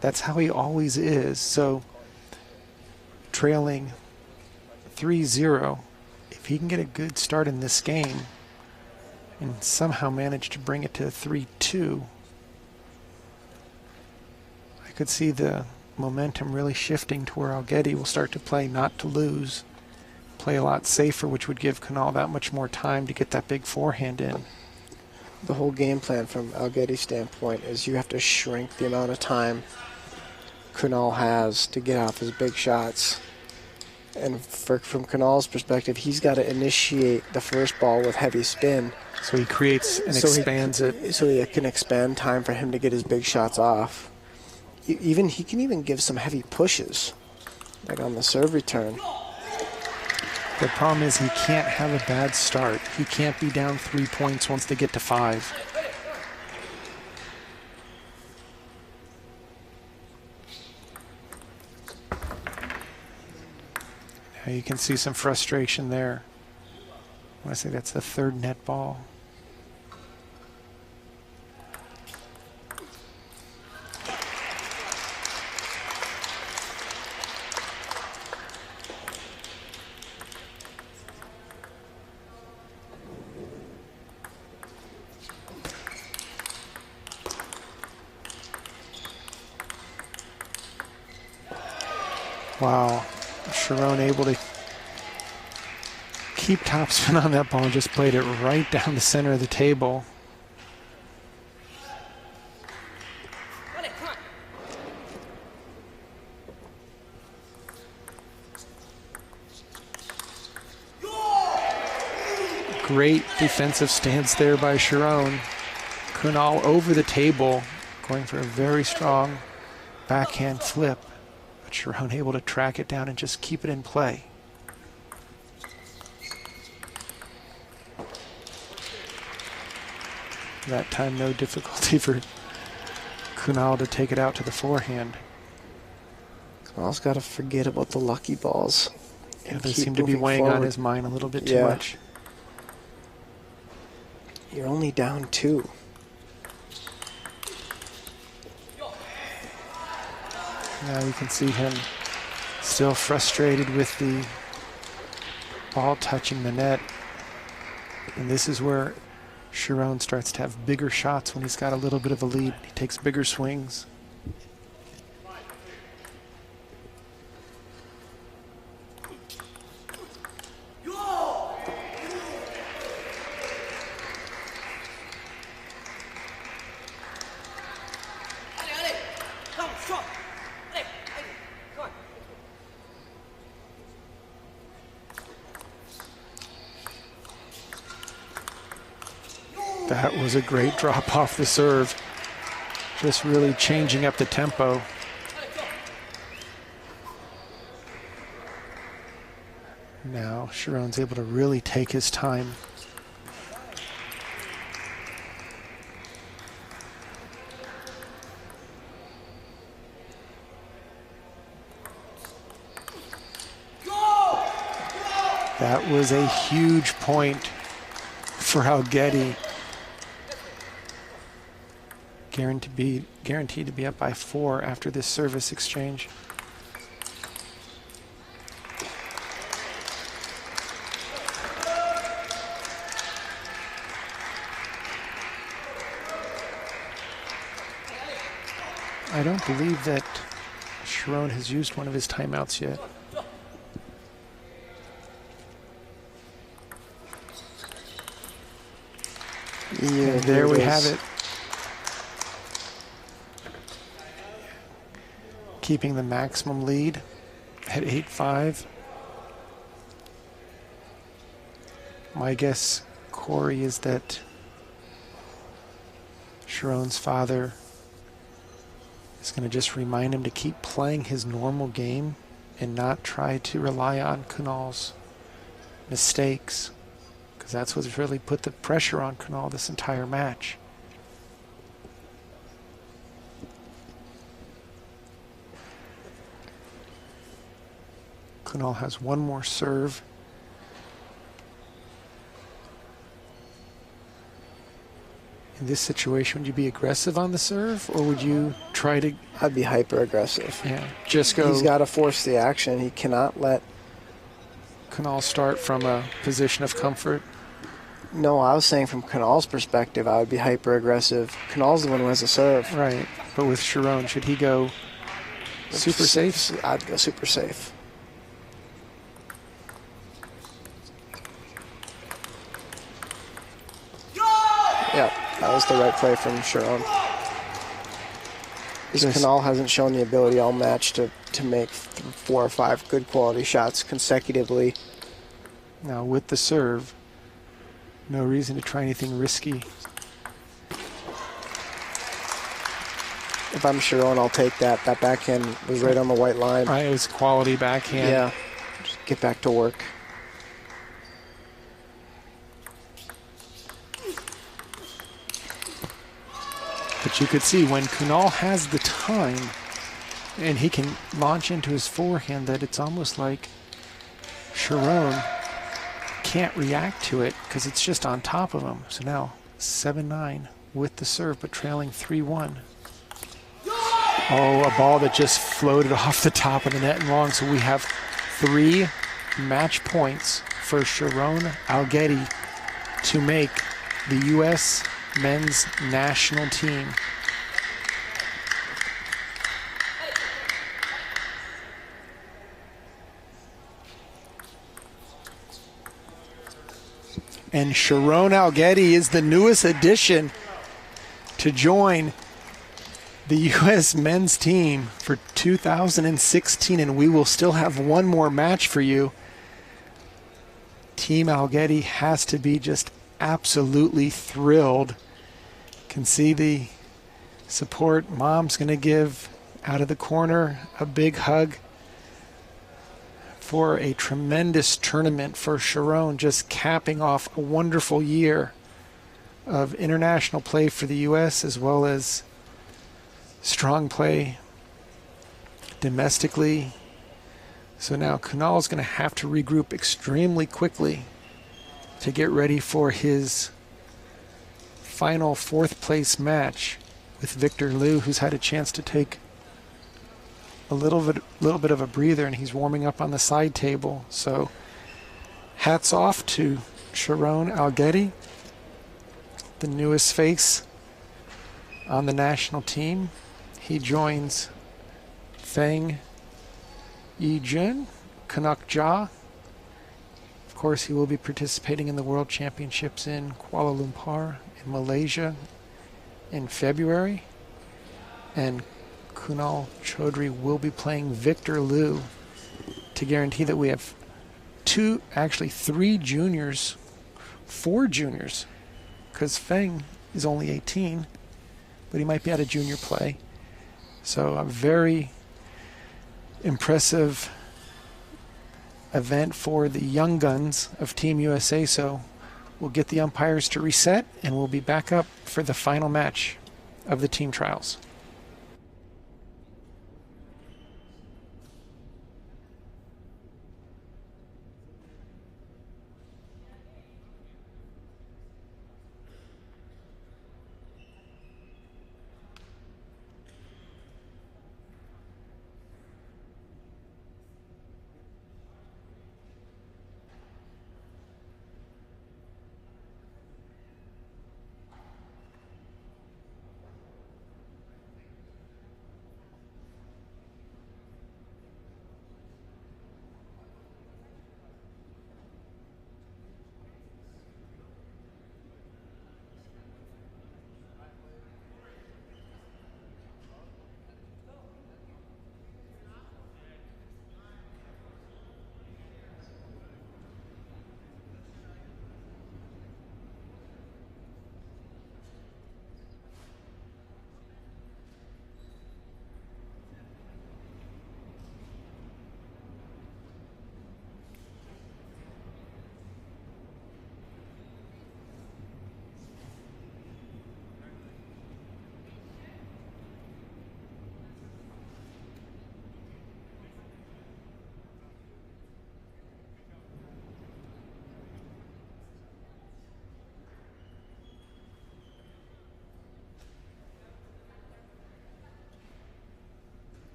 that's how he always is. So trailing 3-0, if he can get a good start in this game and somehow manage to bring it to 3-2, I could see the momentum really shifting to where Algetti will start to play not to lose, play a lot safer, which would give Kunal that much more time to get that big forehand in. The whole game plan from Algetti's standpoint is you have to shrink the amount of time Kunal has to get off his big shots. And from Kunal's perspective, he's got to initiate the first ball with heavy spin. So he creates and expands it. So he can expand time for him to get his big shots off. He can even give some heavy pushes, like on the serve return. The problem is he can't have a bad start. He can't be down 3 points once they get to 5. Now you can see some frustration there. I want to say that's the 3rd net ball. Wow, Sharon able to keep topspin on that ball and just played it right down the center of the table. Great defensive stance there by Sharon. Kunal over the table, going for a very strong backhand flip. But Sharon able to track it down and just keep it in play. That time, no difficulty for Kunal to take it out to the forehand. Kunal's got to forget about the lucky balls. Yeah, they seem to be weighing on his mind a little bit too much. You're only down 2. Now you can see him still frustrated with the ball touching the net. And this is where Sharon starts to have bigger shots when he's got a little bit of a lead. He takes bigger swings. That was a great drop off the serve. Just really changing up the tempo. Now Sharon's able to really take his time. That was a huge point for Algetti. Guaranteed to be up by 4 after this service exchange. I don't believe that Sharon has used one of his timeouts yet. Yeah, and there we have it. Keeping the maximum lead at 8-5. My guess, Corey, is that Sharon's father is going to just remind him to keep playing his normal game and not try to rely on Kunal's mistakes, because that's what's really put the pressure on Kunal this entire match. Kunal has one more serve. In this situation, would you be aggressive on the serve, or would you try to? I'd be hyper aggressive. Yeah, just go. He's got to force the action. He cannot let. Kunal start from a position of comfort. No, I was saying from Kunal's perspective, I would be hyper aggressive. Kunal's the one who has the serve. Right, but with Sharon, should he go super safe? I'd go super safe. Yeah, that was the right play from Sharon. Because Kunal hasn't shown the ability all match to make 4 or 5 good quality shots consecutively. Now with the serve, no reason to try anything risky. If I'm Sharon, I'll take that. That backhand was right on the white line. Right, it was quality backhand. Yeah, just get back to work. But you could see when Kunal has the time and he can launch into his forehand that it's almost like Sharon can't react to it because it's just on top of him. So now 7-9 with the serve, but trailing 3-1. Oh, a ball that just floated off the top of the net and long. So we have 3 match points for Sharon Alghetti to make the U.S. men's national team. And Sharon Alghetti is the newest addition to join the U.S. men's team for 2016, and we will still have one more match for you. Team Alghetti has to be just absolutely thrilled. Can see the support Mom's going to give out of the corner. A big hug for a tremendous tournament for Sharon, just capping off a wonderful year of international play for the U.S. as well as strong play domestically. So now Kunal is going to have to regroup extremely quickly to get ready for his final 4th place match with Victor Liu, who's had a chance to take a little bit of a breather, and he's warming up on the side table. So hats off to Sharon Alghetti, the newest face on the national team. He joins Feng Yijun, Canuck Jha. Of course, he will be participating in the World Championships in Kuala Lumpur in Malaysia in February. And Kunal Chaudhary will be playing Victor Liu to guarantee that we have 3 juniors, 4 juniors, because Feng is only 18, but he might be at a junior play. So a very impressive event for the young guns of Team USA. So we'll get the umpires to reset, and we'll be back up for the final match of the team trials.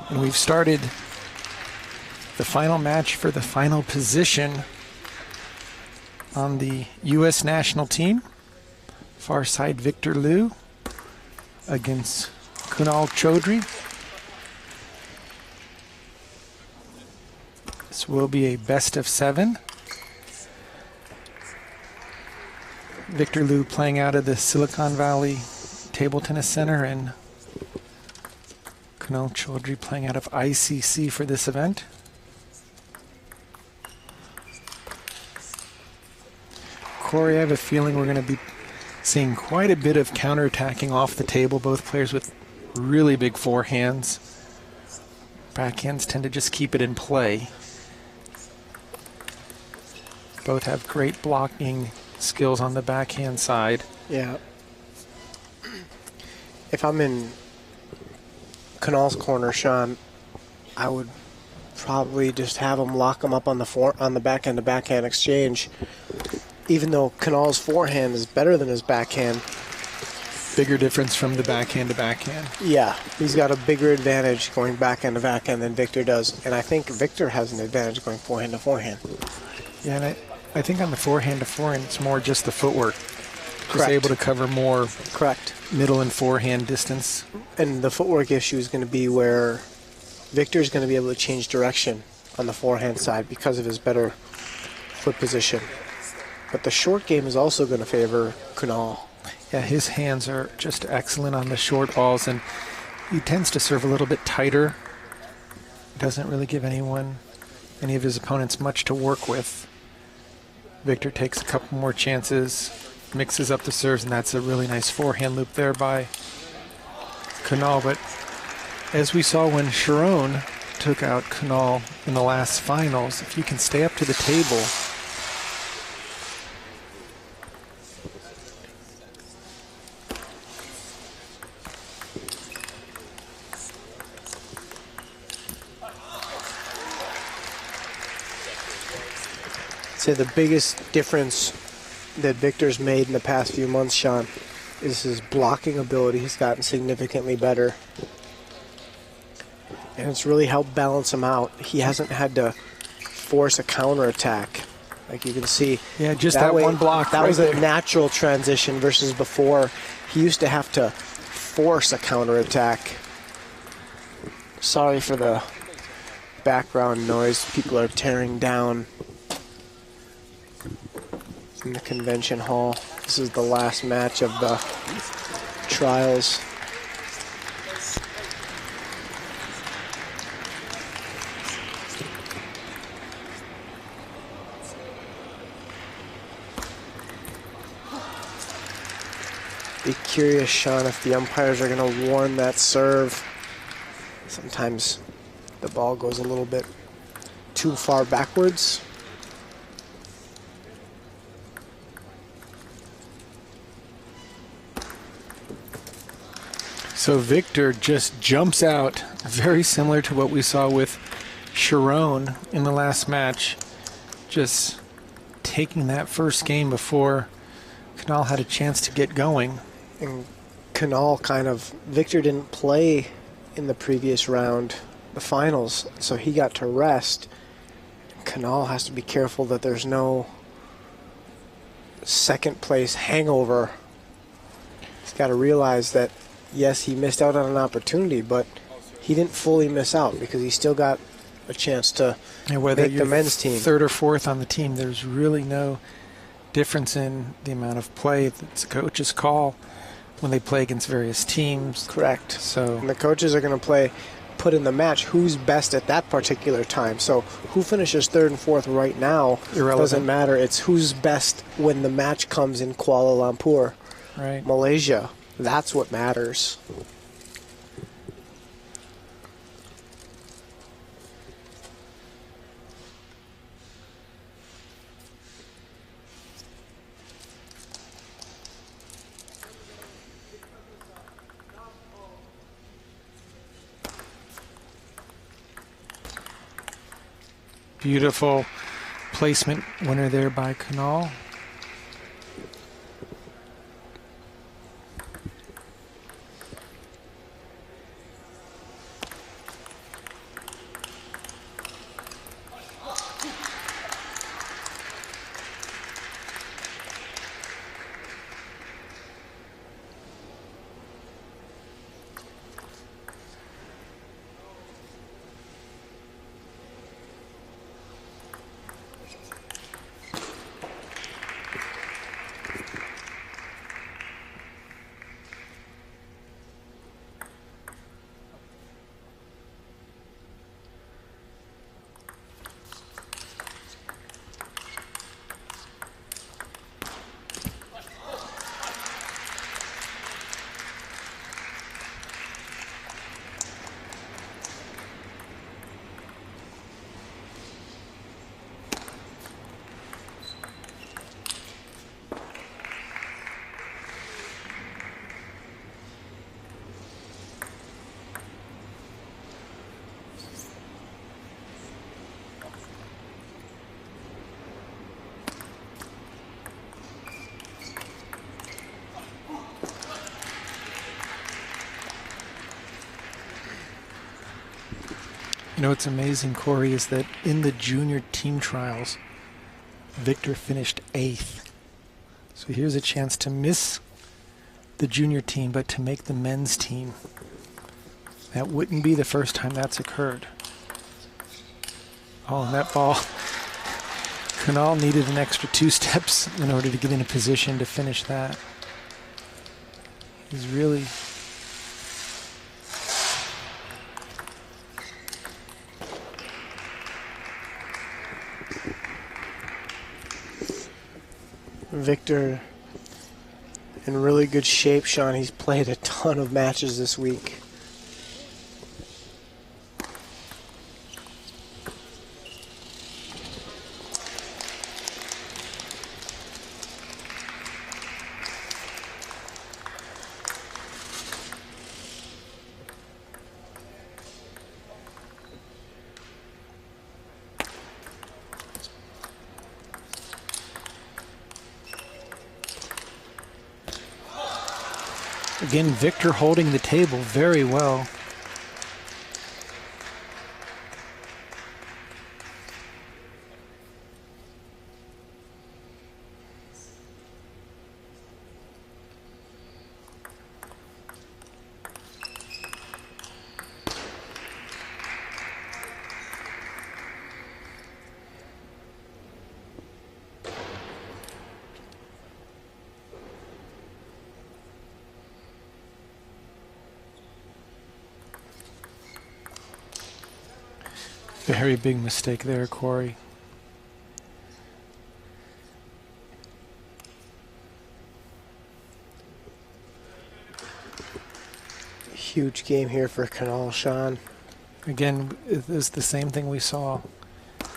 And we've started the final match for the final position on the U.S. national team. Far side Victor Liu against Kunal Chaudhary. This will be a best of 7. Victor Liu playing out of the Silicon Valley Table Tennis Center, and Kunal Chaudhary playing out of ICC for this event. Corey, I have a feeling we're going to be seeing quite a bit of counterattacking off the table. Both players with really big forehands. Backhands tend to just keep it in play. Both have great blocking skills on the backhand side. Yeah. If I'm in Kunal's corner, Sean, I would probably just have him lock him up on the backhand to backhand exchange. Even though Kunal's forehand is better than his backhand. Bigger difference from the backhand to backhand. Yeah, he's got a bigger advantage going backhand to backhand than Victor does. And I think Victor has an advantage going forehand to forehand. Yeah, and I think on the forehand to forehand, it's more just the footwork. Just Correct. able to cover more Correct. middle and forehand distance. And the footwork issue is going to be where Victor's going to be able to change direction on the forehand side because of his better foot position. But the short game is also going to favor Kunal. Yeah, his hands are just excellent on the short balls, and he tends to serve a little bit tighter. Doesn't really give any of his opponents much to work with. Victor takes a couple more chances, mixes up the serves, and that's a really nice forehand loop there by Kunal. But as we saw when Sharon took out Kunal in the last finals, if you can stay up to the table, I'd say the biggest difference that Victor's made in the past few months, Sean, is his blocking ability has gotten significantly better. And it's really helped balance him out. He hasn't had to force a counterattack. Like you can see. yeah, just that one block That right was there. a natural transition versus before he used to have to force a counterattack. Sorry for the background noise. People are tearing down in the convention hall. This is the last match of the trials. Be curious, Sean, if the umpires are going to warn that serve. Sometimes the ball goes a little bit too far backwards. So Victor just jumps out, very similar to what we saw with Sharon in the last match, just taking that first game before Kunal had a chance to get going. And Kunal Victor didn't play in the previous round, the finals, so he got to rest. Kunal has to be careful that there's no second place hangover. He's got to realize that, yes, he missed out on an opportunity, but he didn't fully miss out because he still got a chance to whether make you're the men's team. third or fourth on the team, there's really no difference in the amount of play. It's a coach's call when they play against various teams. Correct. So and the coaches are going to put in the match who's best at that particular time. So who finishes third and fourth right now irrelevant. Doesn't matter. It's who's best when the match comes in Kuala Lumpur, right. Malaysia. That's what matters. Beautiful placement winner there by Kunal. You know what's amazing, Corey, is that in the junior team trials, Victor finished 8th. So here's a chance to miss the junior team, but to make the men's team. That wouldn't be the first time that's occurred. Oh, and that ball, Kunal needed an extra 2 steps in order to get in a position to finish that. He's really... Victor in really good shape, Sean. He's played a ton of matches this week. Again, Victor holding the table very well. Very big mistake there, Corey. Huge game here for Kunal, Sean. Again, it is the same thing we saw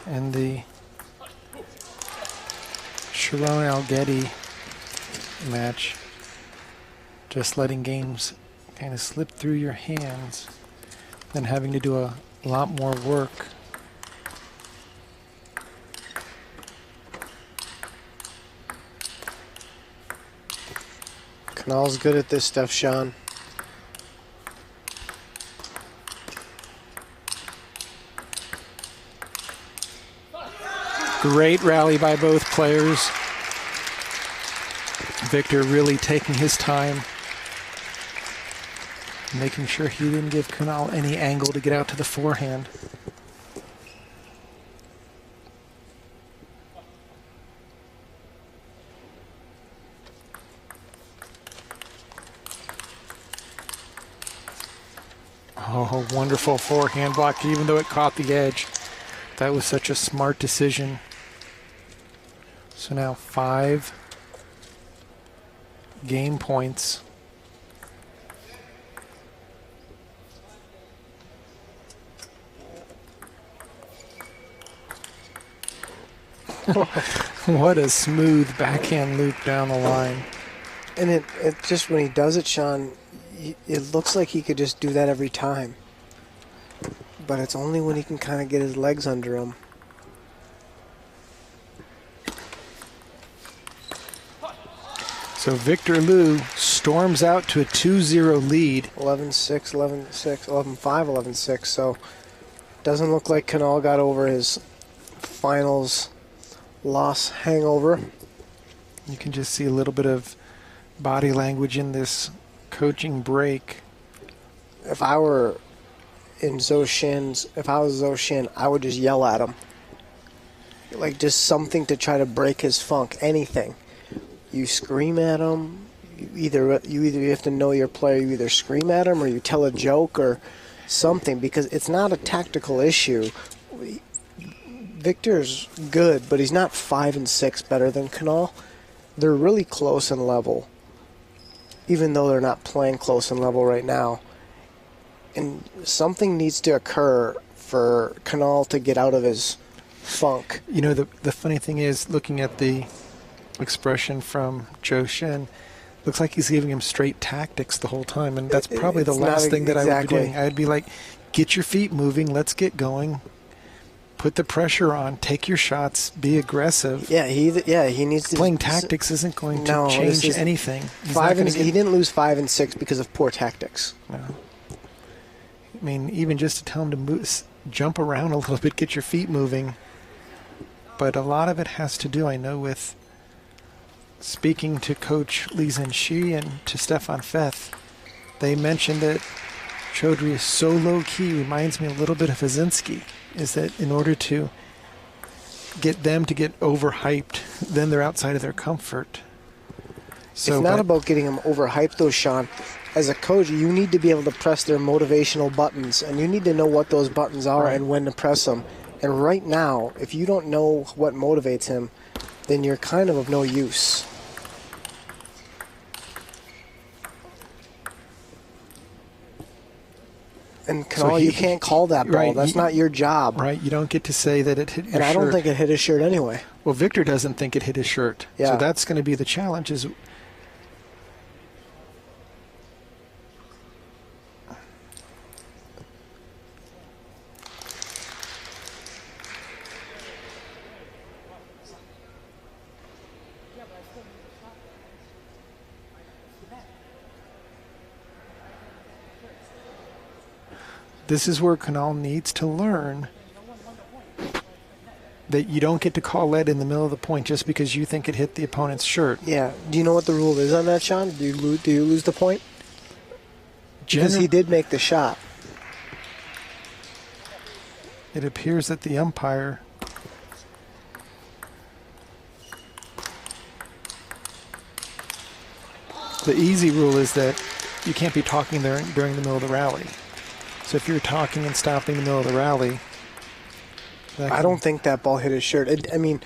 in the Sharon Algetti match. Just letting games kind of slip through your hands, then having to do a lot more work. Kunal's good at this stuff, Sean. Great rally by both players. Victor really taking his time, making sure he didn't give Kunal any angle to get out to the forehand. Oh, wonderful forehand block, even though it caught the edge. That was such a smart decision. So now 5 game points. What a smooth backhand loop down the line. And it just, when he does it, Sean, it looks like he could just do that every time. But it's only when he can kind of get his legs under him. So Victor Liu storms out to a 2-0 lead. 11-6, 11-6, 11-5, 11-6. So doesn't look like Kunal got over his finals loss hangover. You can just see a little bit of body language in this coaching break. If I were in Zhou Shin's, if I was Zhou Shin, I would just yell at him. Like, just something to try to break his funk, anything. You scream at him. You either have to know your player. You either scream at him or you tell a joke or something, because it's not a tactical issue. Victor's good, but he's not 5 and 6 better than Kunal. They're really close in level, even though they're not playing close in level right now. And something needs to occur for Kunal to get out of his funk. You know, the funny thing is, looking at the expression from Zhou Shin, looks like he's giving him straight tactics the whole time, and that's probably the last thing that I would be doing. I'd be like, get your feet moving, let's get going, put the pressure on, take your shots, be aggressive. Yeah, he needs to. Playing tactics isn't going to change anything. He didn't lose 5 and 6 because of poor tactics. No. I mean, even just to tell him to move, jump around a little bit, get your feet moving. But a lot of it has to do, I know, with speaking to Coach Lee Zhen-Shi and to Stefan Feth. They mentioned that Chaudhry is so low-key, reminds me a little bit of Hazinski, is that in order to get them to get overhyped, then they're outside of their comfort. So, it's not about getting them overhyped, though, Sean. As a coach, you need to be able to press their motivational buttons, and you need to know what those buttons are Right. and when to press them. And right now, if you don't know what motivates him, then you're kind of no use. And Kunal, you can't call that ball. Right, That's not your job. Right, you don't get to say that it hit your shirt. And I don't think it hit his shirt anyway. Well, Victor doesn't think it hit his shirt. Yeah. So that's going to be the challenge is this is where Kunal needs to learn that you don't get to call lead in the middle of the point just because you think it hit the opponent's shirt. Yeah. Do you know what the rule is on that, Sean? Do you lose the point? Because he did make the shot. It appears that the umpire the easy rule is that you can't be talking there during the middle of the rally. So if you're talking and stopping in the middle of the rally, I don't think that ball hit his shirt. I mean,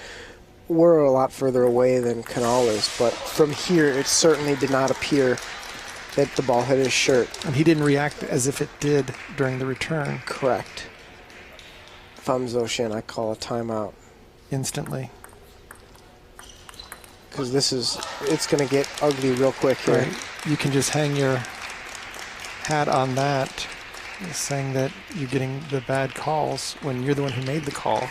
we're a lot further away than Kunal is, but from here, it certainly did not appear that the ball hit his shirt. And he didn't react as if it did during the return. Correct. If I'm Zoshin, I call a timeout. Instantly. Because it's going to get ugly real quick here. Right. You can just hang your hat on that, saying that you're getting the bad calls when you're the one who made the call.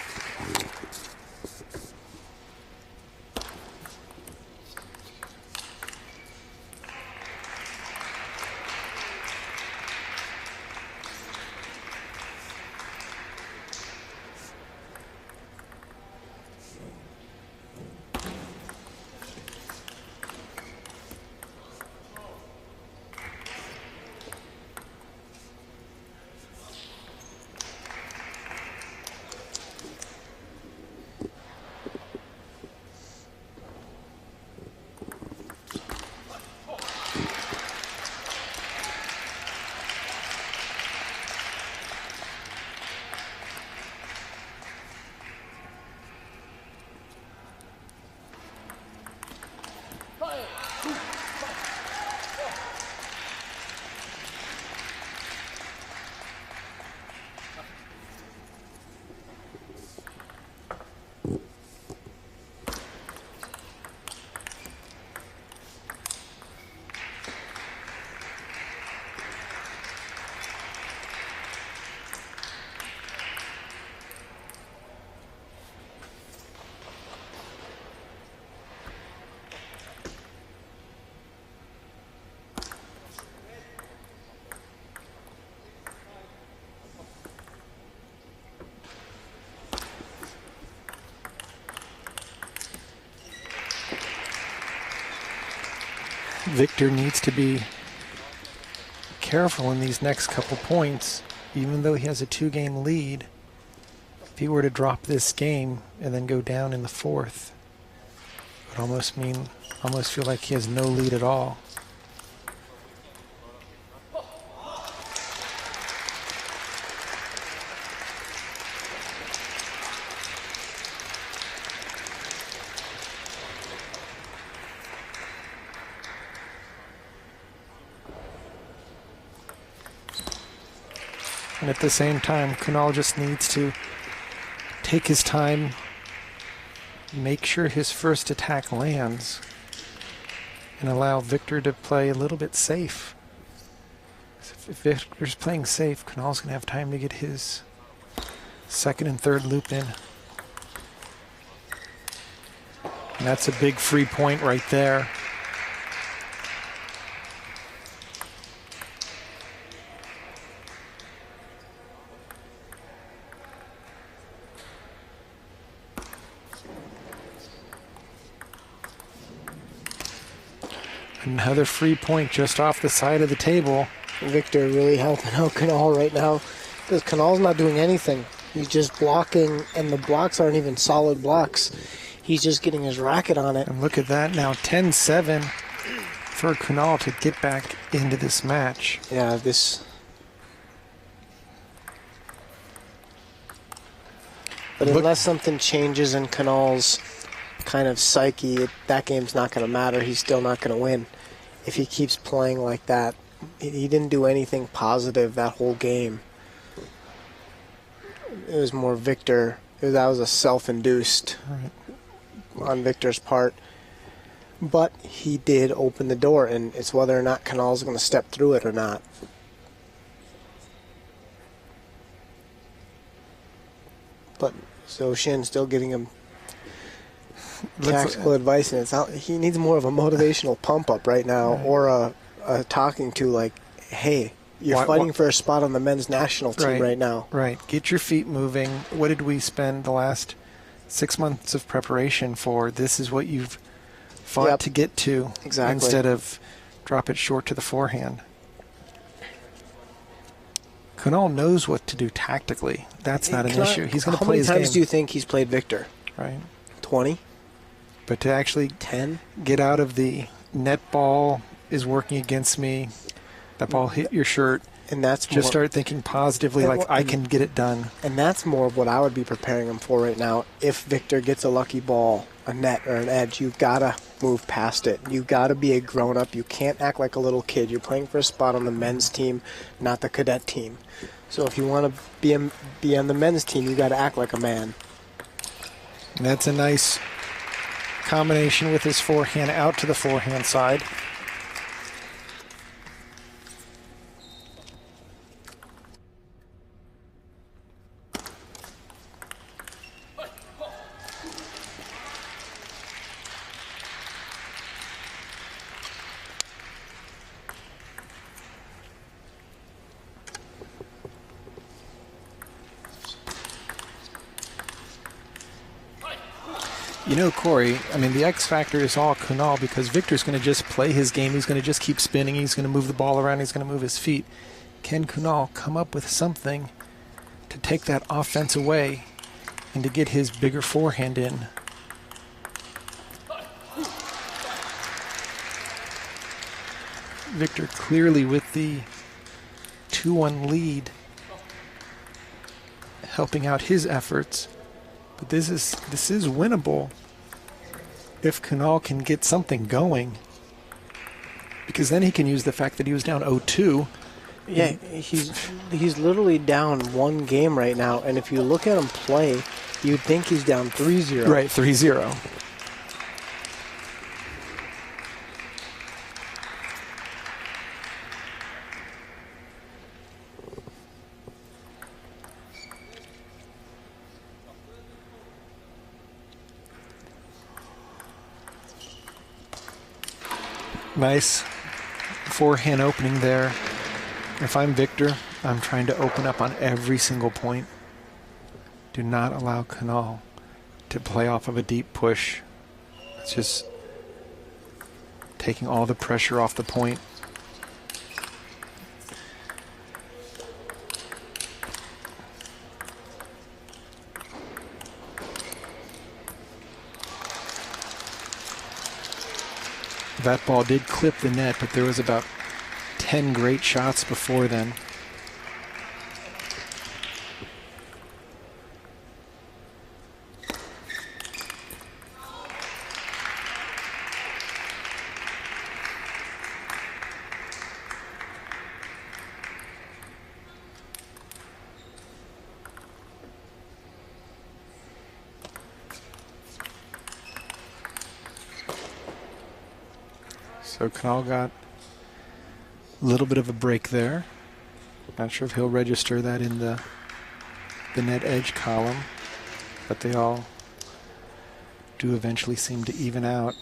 Victor needs to be careful in these next couple points, even though he has a 2-game lead. If he were to drop this game and then go down in the fourth, it would almost feel like he has no lead at all. And at the same time, Kunal just needs to take his time, make sure his first attack lands, and allow Victor to play a little bit safe. If Victor's playing safe, Kunal's going to have time to get his second and third loop in. And that's a big free point right there. Another free point just off the side of the table. Victor really helping out Kunal right now because Kunal's not doing anything. He's just blocking, and the blocks aren't even solid blocks. He's just getting his racket on it. And look at that now, 10-7 for Kunal to get back into this match. Yeah, this... But unless something changes in Kunal's kind of psyche, that game's not going to matter. He's still not going to win. If he keeps playing like that, he didn't do anything positive that whole game. It was more Victor. That was a self-induced on Victor's part. But he did open the door, and it's whether or not Kunal's going to step through it or not. But Zoshin still giving him tactical advice, and he needs more of a motivational pump-up right now, or a talking to like, hey, you're fighting for a spot on the men's national team right now. Right. Get your feet moving. What did we spend the last 6 months of preparation for? This is what you've fought to get to. Exactly. Instead of drop it short to the forehand. Kunal knows what to do tactically. That's not an issue. He's going to play his game. How many times do you think he's played Victor? Right. 20? But to actually 10? Get out of the net ball is working against me. That ball hit your shirt. And that's just start thinking positively, like I can get it done. And that's more of what I would be preparing him for right now. If Victor gets a lucky ball, a net or an edge, you've got to move past it. You've got to be a grown-up. You can't act like a little kid. You're playing for a spot on the men's team, not the cadet team. So if you want to be on the men's team, you got to act like a man. And that's a nice combination with his forehand out to the forehand side. You know, Corey, I mean, the X factor is all Kunal because Victor's going to just play his game. He's going to just keep spinning. He's going to move the ball around. He's going to move his feet. Can Kunal come up with something to take that offense away and to get his bigger forehand in? Victor clearly with the 2-1 lead, helping out his efforts. But this is winnable if Kunal can get something going, because then he can use the fact that he was down 0-2. Yeah, he's literally down one game right now, and if you look at him play, you'd think he's down 3-0. Right, 3-0. Nice forehand opening there. If I'm Victor, I'm trying to open up on every single point. Do not allow Kunal to play off of a deep push. It's just taking all the pressure off the point. That ball did clip the net, but there was about 10 great shots before then. So Kunal got a little bit of a break there. Not sure if he'll register that in the net edge column, but they all do eventually seem to even out.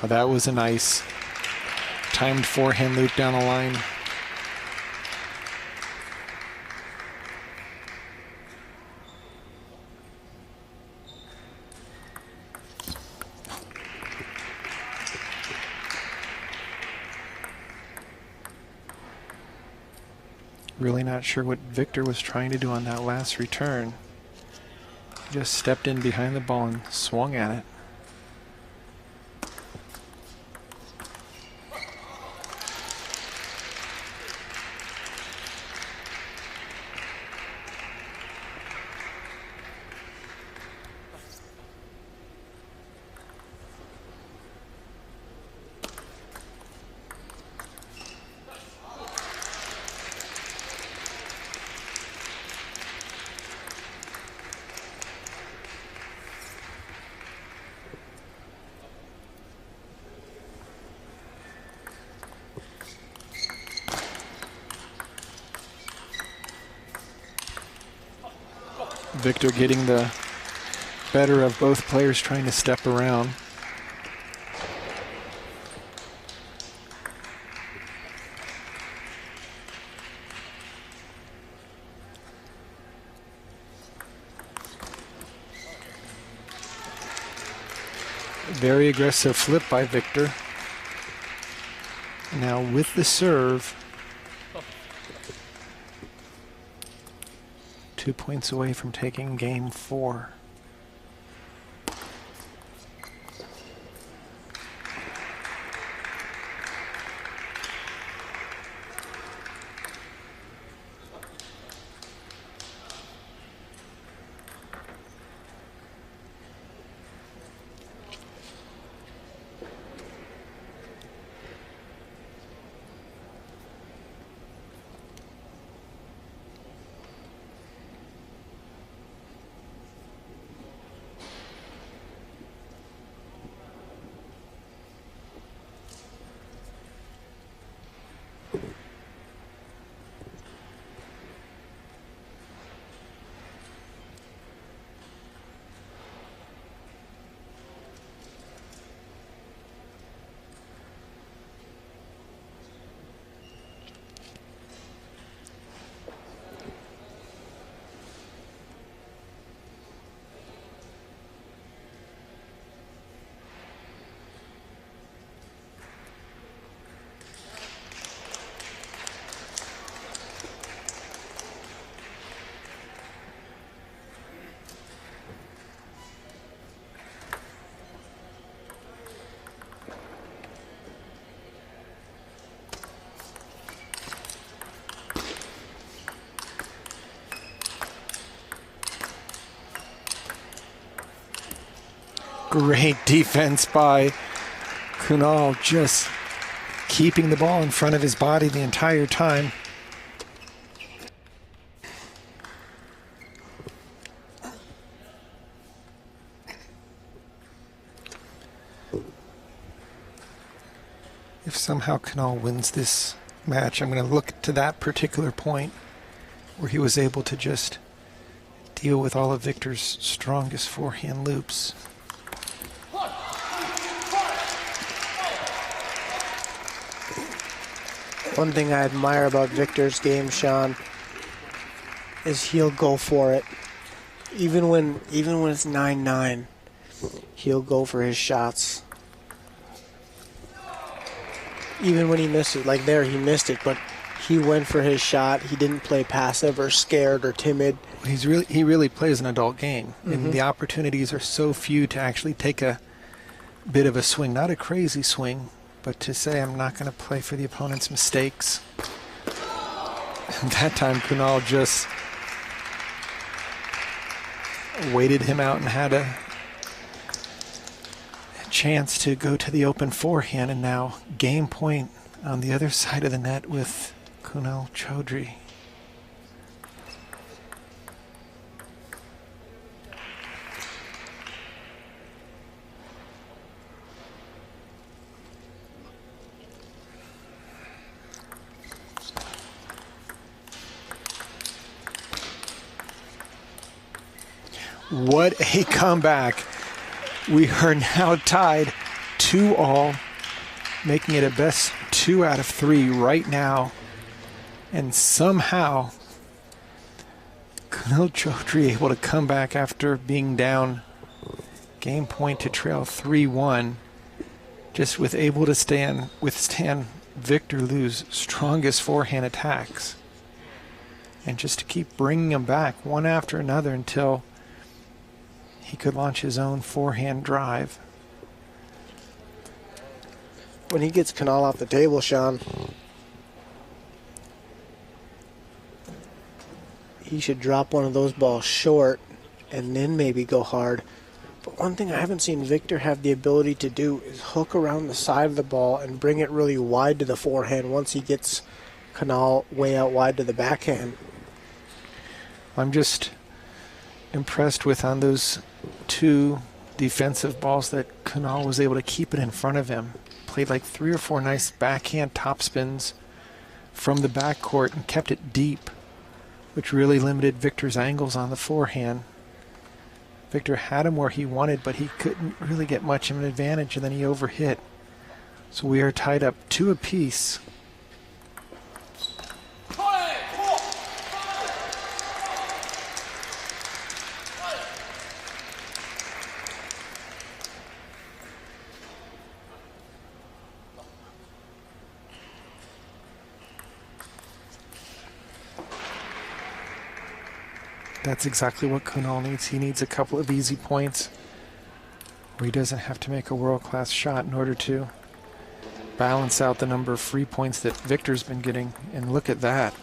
Oh, that was a nice timed forehand loop down the line. Really not sure what Victor was trying to do on that last return. Just stepped in behind the ball and swung at it. Victor getting the better of both players trying to step around. Very aggressive flip by Victor. Now with the serve, 2 points away from taking game 4. Great defense by Kunal, just keeping the ball in front of his body the entire time. If somehow Kunal wins this match, I'm going to look to that particular point where he was able to just deal with all of Victor's strongest forehand loops. One thing I admire about Victor's game, Sean, is he'll go for it. Even when it's 9-9, he'll go for his shots. Even when he missed it, like there he missed it, but he went for his shot. He didn't play passive or scared or timid. He really plays an adult game, and the opportunities are so few to actually take a bit of a swing, not a crazy swing, but to say I'm not going to play for the opponent's mistakes. And that time Kunal just waited him out and had a chance to go to the open forehand, and now game point on the other side of the net with Kunal Chaudhary. What a comeback. We are now tied 2-2, making it a best 2 out of 3 right now. And somehow, Kunal Chaudhary able to come back after being down game point to trail 3-1. Just with able to withstand Victor Liu's strongest forehand attacks. and just to keep bringing them back one after another until he could launch his own forehand drive. When he gets Kunal off the table, Sean, he should drop one of those balls short and then maybe go hard. But one thing I haven't seen Victor have the ability to do is hook around the side of the ball and bring it really wide to the forehand once he gets Kunal way out wide to the backhand. I'm just impressed with on those two defensive balls that Kunal was able to keep it in front of him. Played like 3 or 4 nice backhand topspins from the backcourt and kept it deep, which really limited Victor's angles on the forehand. Victor had him where he wanted, but he couldn't really get much of an advantage, and then he overhit. So we are tied up 2 apiece. That's exactly what Kunal needs. He needs a couple of easy points where he doesn't have to make a world-class shot in order to balance out the number of free points that Victor's been getting. And look at that.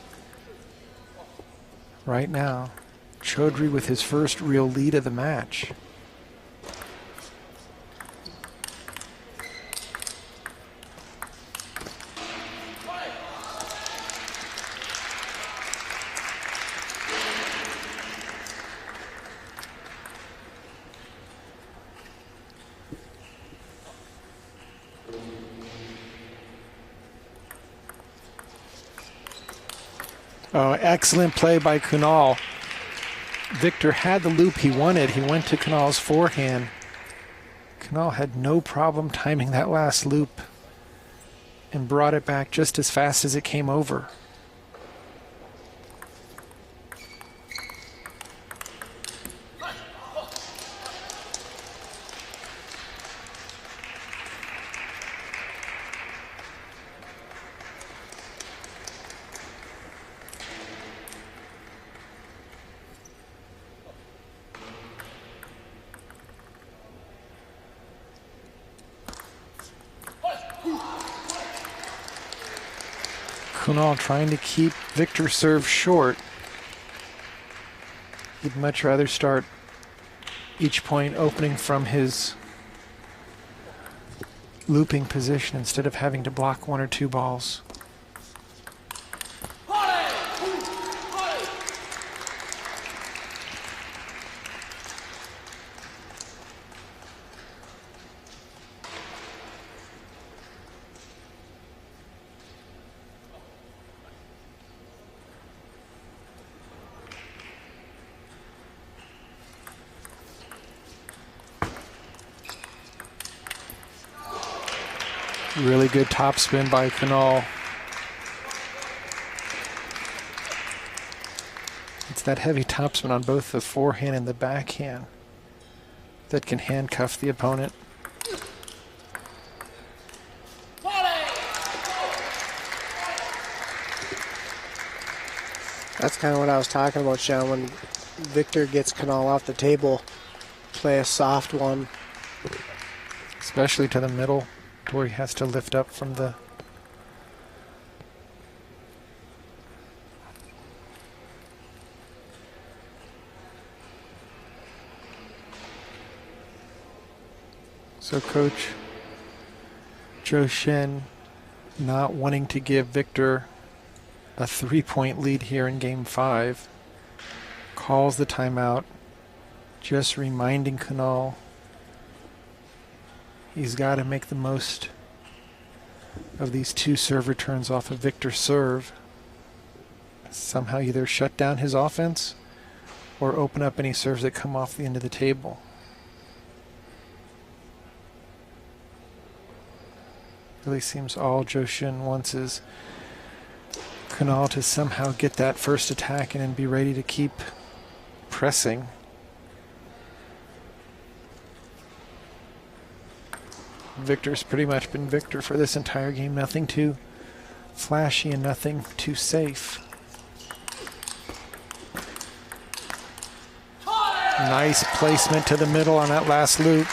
Right now, Chaudhry with his first real lead of the match. Oh, excellent play by Kunal. Victor had the loop he wanted. He went to Kunal's forehand. Kunal had no problem timing that last loop and brought it back just as fast as it came over. Kunal trying to keep Victor's serve short. He'd much rather start each point opening from his looping position instead of having to block 1 or 2 balls. Really good topspin by Kunal. It's that heavy topspin on both the forehand and the backhand that can handcuff the opponent. That's kind of what I was talking about, Sean. When Victor gets Kunal off the table, play a soft one. Especially to the middle, to where he has to lift up from the... So Coach Zhou Shen not wanting to give Victor a 3-point lead here in Game 5. Calls the timeout, just reminding Kunal he's got to make the most of these 2 serve returns off of Victor's serve. Somehow either shut down his offense or open up any serves that come off the end of the table. Really seems all Zhou Shen wants is Kunal to somehow get that first attack and then be ready to keep pressing. Victor's pretty much been Victor for this entire game. Nothing too flashy and nothing too safe. Nice placement to the middle on that last loop.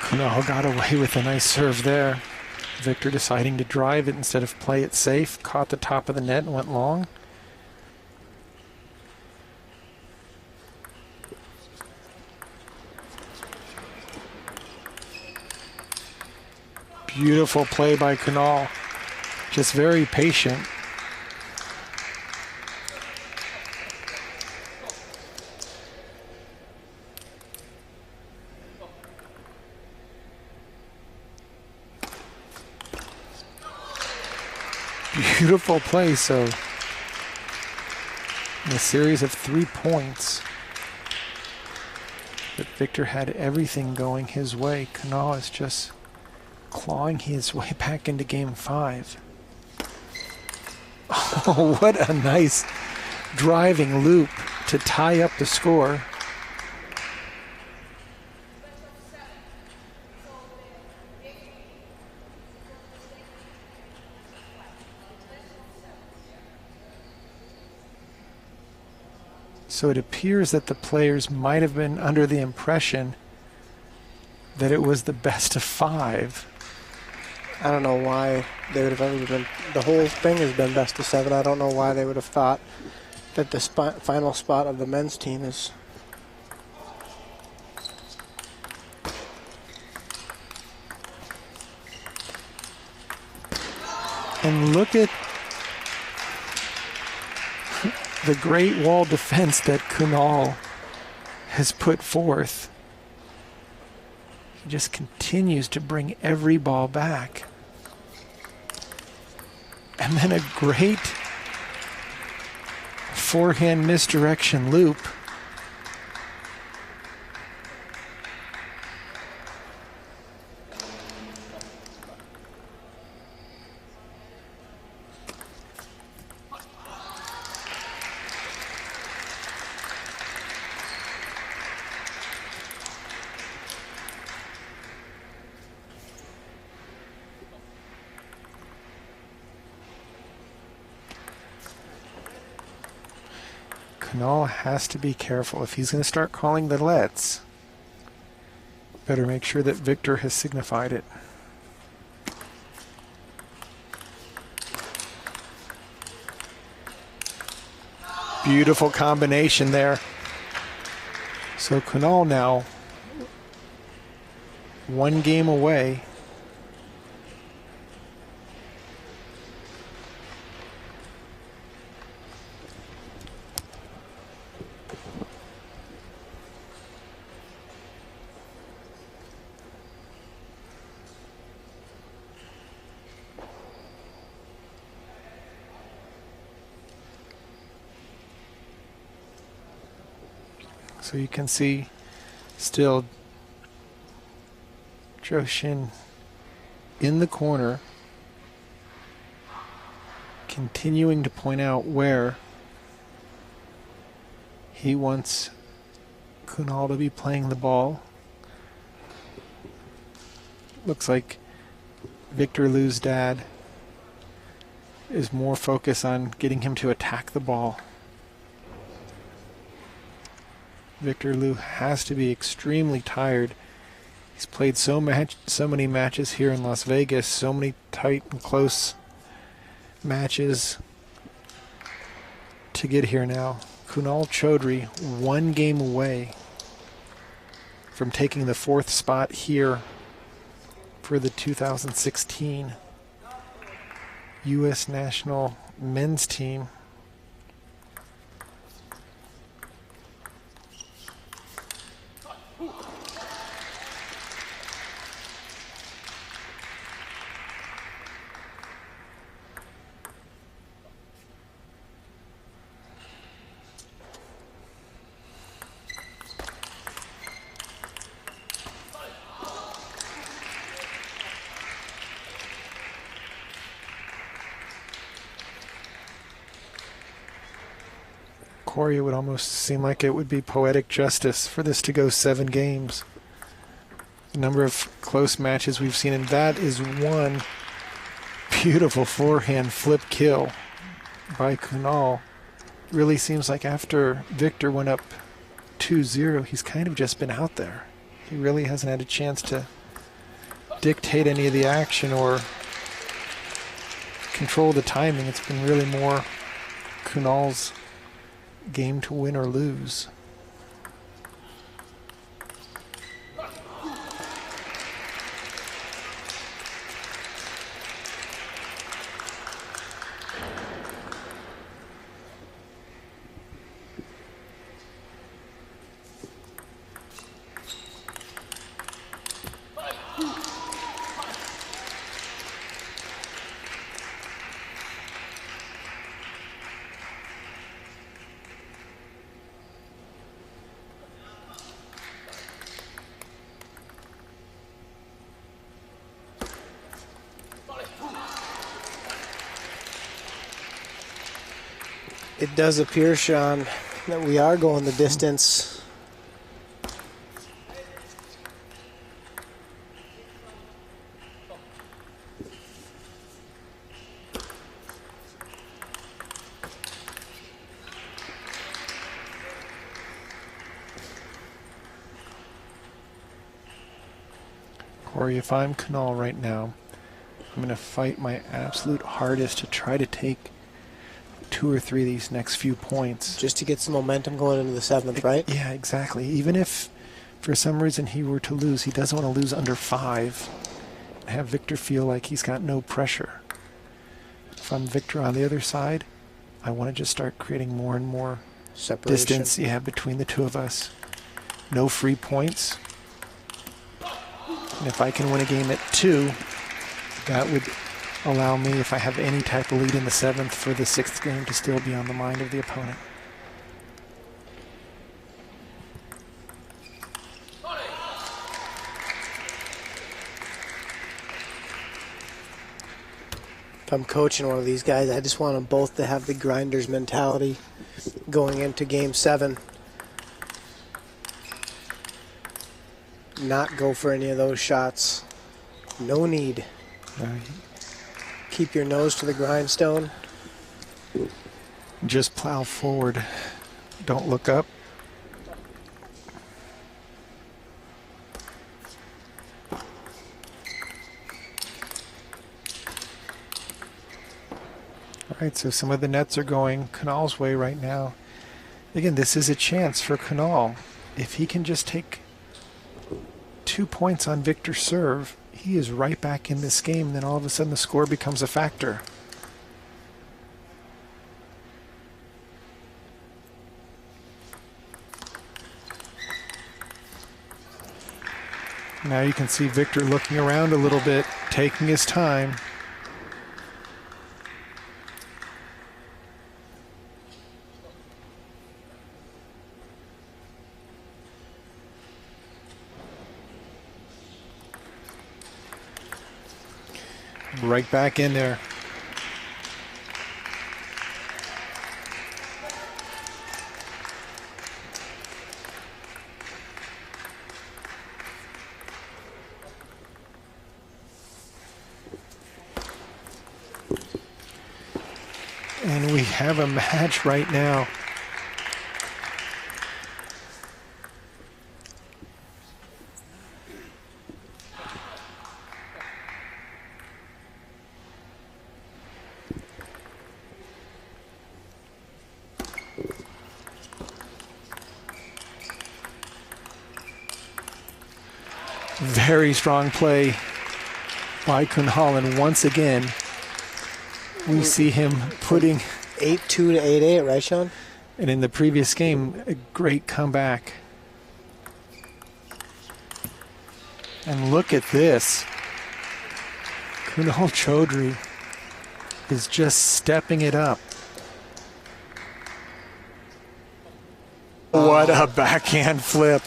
Kunal got away with a nice serve there. Victor deciding to drive it instead of play it safe. Caught the top of the net and went long. Beautiful play by Kunal. Just very patient. Beautiful play. So in a series of 3 points, but Victor had everything going his way. Kunal is just clawing his way back into game 5. Oh, what a nice driving loop to tie up the score. So it appears that the players might have been under the impression that it was the best of 5. I don't know why they would have ever been. The whole thing has been best of 7. I don't know why they would have thought that the final spot of the men's team is. And look at the great wall defense that Kunal has put forth. He just continues to bring every ball back. And then a great forehand misdirection loop. Kunal has to be careful. If he's going to start calling the lets, better make sure that Victor has signified it. Beautiful combination there. So Kunal now 1 game away. So you can see still Zhou Xin in the corner, continuing to point out where he wants Kunal to be playing the ball. Looks like Victor Liu's dad is more focused on getting him to attack the ball. Victor Liu has to be extremely tired. He's played so many matches here in Las Vegas, so many tight and close matches to get here now. Kunal Chaudhary 1 game away from taking the 4th spot here for the 2016 U.S. national men's team. Corey, it would almost seem like it would be poetic justice for this to go 7 games. The number of close matches we've seen, and that is one beautiful forehand flip kill by Kunal. Really seems like after Victor went up 2-0, he's kind of just been out there. He really hasn't had a chance to dictate any of the action or control the timing. It's been really more Kunal's game to win or lose. It does appear, Sean, that we are going the distance. Corey, if I'm Kunal right now, I'm going to fight my absolute hardest to try to take 2 or 3 of these next few points. Just to get some momentum going into the 7th, right? Yeah, exactly. Even if for some reason he were to lose, he doesn't want to lose under 5 and have Victor feel like he's got no pressure. If I'm Victor on the other side, I want to just start creating more and more Separation. distance between the two of us. No free points. And if I can win a game at 2, that would allow me, if I have any type of lead in the 7th, for the 6th game to still be on the mind of the opponent. If I'm coaching one of these guys, I just want them both to have the grinders mentality going into game 7. Not go for any of those shots. No need. Keep your nose to the grindstone. Just plow forward. Don't look up. All right, so some of the nets are going Kunal's way right now. Again, this is a chance for Kunal. If he can just take 2 points on Victor's serve, he is right back in this game, and then all of a sudden the score becomes a factor. Now you can see Victor looking around a little bit, taking his time. Right back in there. And we have a match right now. Very strong play by Kunal, and once again we see him putting 8-2 to 8-8, right, Sean? And in the previous game, a great comeback. And look at this. Kunal Chaudhary is just stepping it up. What a backhand flip.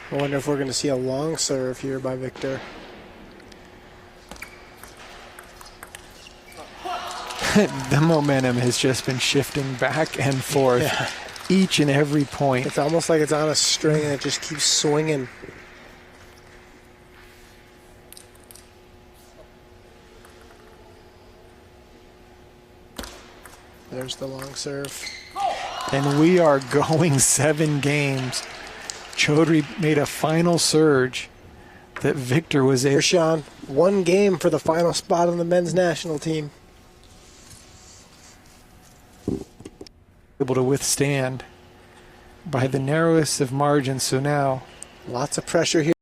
I wonder if we're going to see a long serve here by Victor. The momentum has just been shifting back and forth each and every point. It's almost like it's on a string and it just keeps swinging. There's the long serve. And we are going 7 games. Chaudhry made a final surge that Victor was Rashawn, 1 game for the final spot on the men's national team. able to withstand by the narrowest of margins. So now lots of pressure here.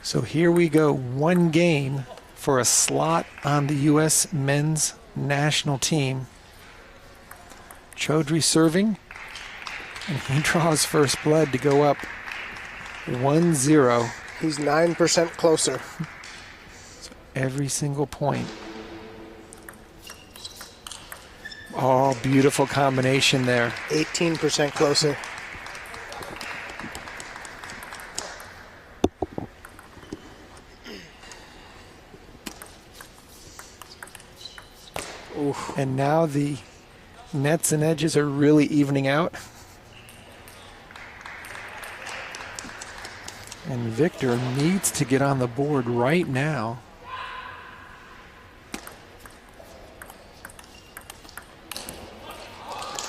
So here we go, 1 game for a slot on the U.S. men's national team. Chaudhry serving, and he draws first blood to go up 1-0. He's 9% closer. So every single point. Oh, beautiful combination there. 18% closer. And now the nets and edges are really evening out. And Victor needs to get on the board right now.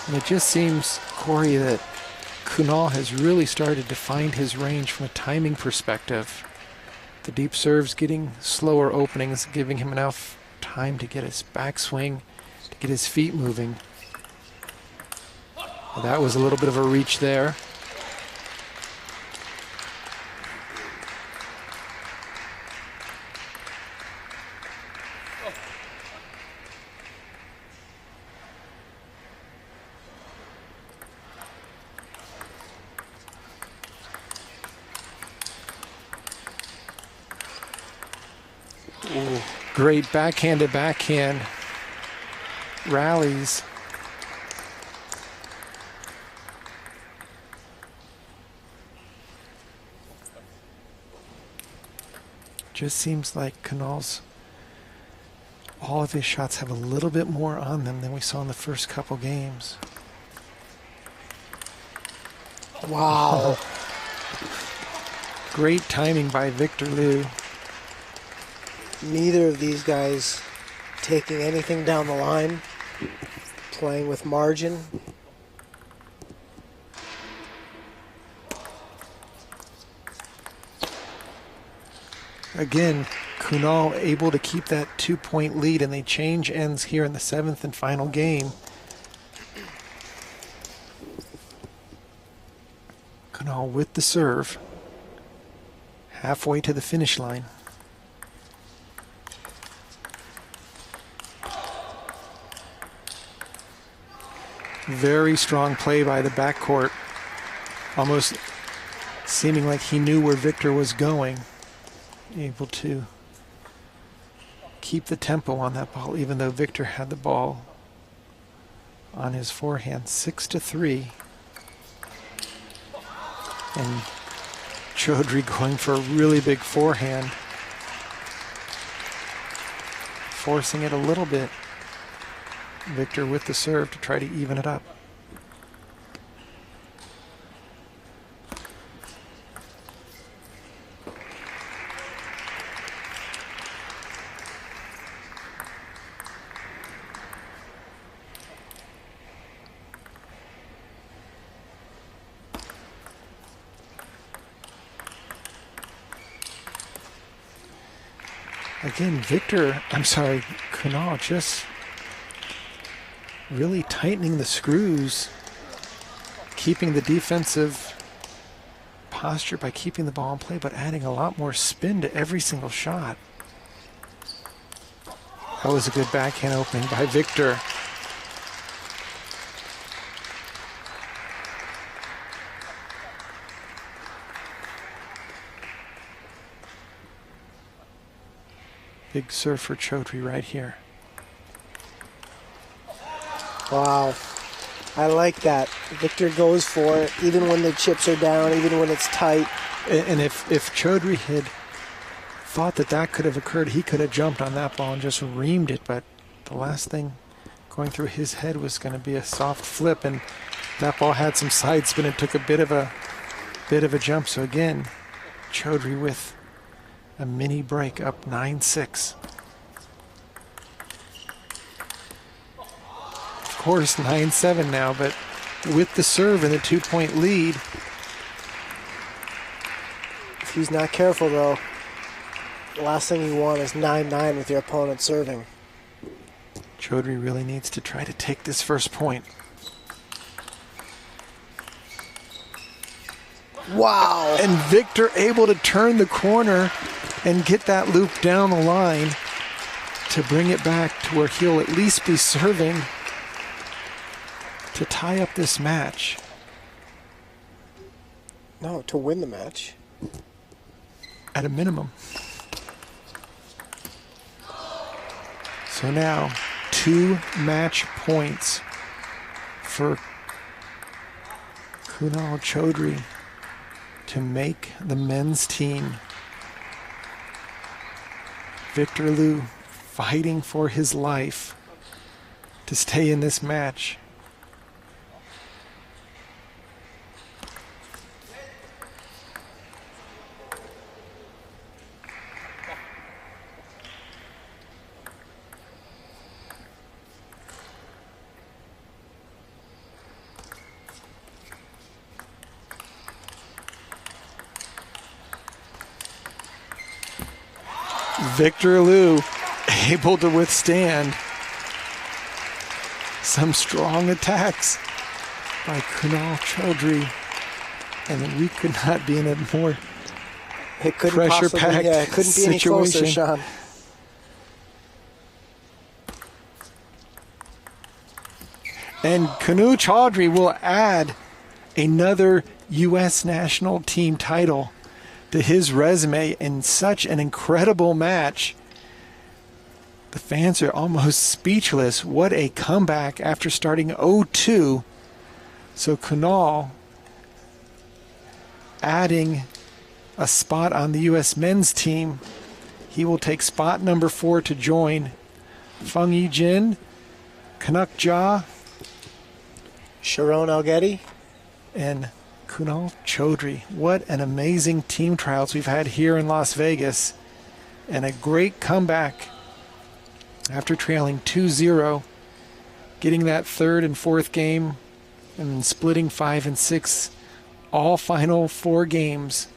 And it just seems, Corey, that Kunal has really started to find his range from a timing perspective. The deep serves getting slower openings, giving him enough time to get his backswing, to get his feet moving. Well, that was a little bit of a reach there. Ooh, great backhand to backhand rallies. Just seems like Kunal's, all of his shots have a little bit more on them than we saw in the first couple games. Wow. Great timing by Victor Liu. Neither of these guys taking anything down the line, playing with margin. Again, Kunal able to keep that 2-point lead, and they change ends here in the 7th and final game. Kunal with the serve, halfway to the finish line. Very strong play by the backcourt, almost seeming like he knew where Victor was going. Able to keep the tempo on that ball, even though Victor had the ball on his forehand. 6-3. And Chaudhry going for a really big forehand, forcing it a little bit. Victor with the serve to try to even it up. Again, Kunal just really tightening the screws, keeping the defensive posture by keeping the ball in play, but adding a lot more spin to every single shot. That was a good backhand opening by Victor. Big serve for Chaudhry right here. Wow. I like that. Victor goes for it, even when the chips are down, even when it's tight. And if Chaudhry had thought that could have occurred, he could have jumped on that ball and just reamed it. But the last thing going through his head was going to be a soft flip, and that ball had some side spin and took a bit of a jump. So again, Chaudhry with a mini break, up 9-6. Of course, 9-7 now, but with the serve and the 2-point lead. If he's not careful, though, the last thing you want is 9-9 with your opponent serving. Chaudhry really needs to try to take this first point. Wow. And Victor able to turn the corner and get that loop down the line to bring it back to where he'll at least be serving to tie up this match. No, to win the match. At a minimum. So now 2 match points for Kunal Chaudhry to make the men's team. Victor Liu fighting for his life to stay in this match. Victor Liu able to withstand some strong attacks by Kunal Chaudhry, and we could not be in a more pressure-packed it couldn't be any closer, situation. Sean. And Kunal Chaudhry will add another U.S. national team title to his resume in such an incredible match. The fans are almost speechless. What a comeback after starting 0-2. So Kunal adding a spot on the U.S. men's team. He will take spot number 4 to join Feng Yijin, Kanak Jha, Sharon Algetti, and Kunal Chaudhry. What an amazing team trials we've had here in Las Vegas, and a great comeback after trailing 2-0, getting that 3rd and 4th game and splitting 5 and 6, all final 4 games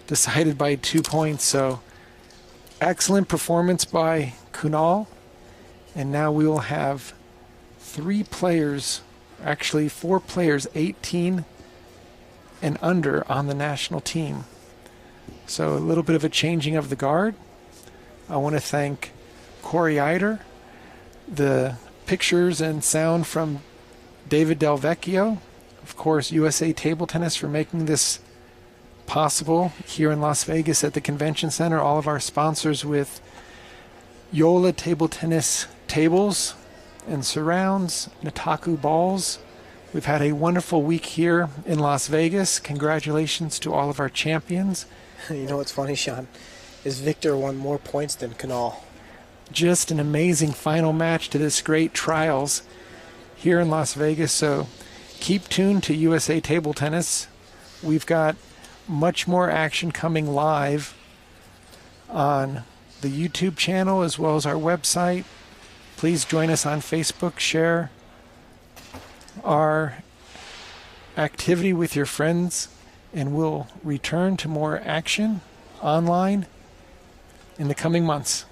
decided by 2 points. So excellent performance by Kunal, and now we will have 4 players, 18 and under on the national team. So a little bit of a changing of the guard. I want to thank Corey Eider, the pictures and sound from David Del Vecchio, of course USA Table Tennis for making this possible here in Las Vegas at the Convention Center, all of our sponsors with Yola Table Tennis tables and surrounds, Nataku balls. We've had a wonderful week here in Las Vegas. Congratulations to all of our champions. You know what's funny, Sean, is Victor won more points than Kunal. Just an amazing final match to this great trials here in Las Vegas. So keep tuned to USA Table Tennis. We've got much more action coming live on the YouTube channel as well as our website. Please join us on Facebook. Share our activity with your friends, and we'll return to more action online in the coming months.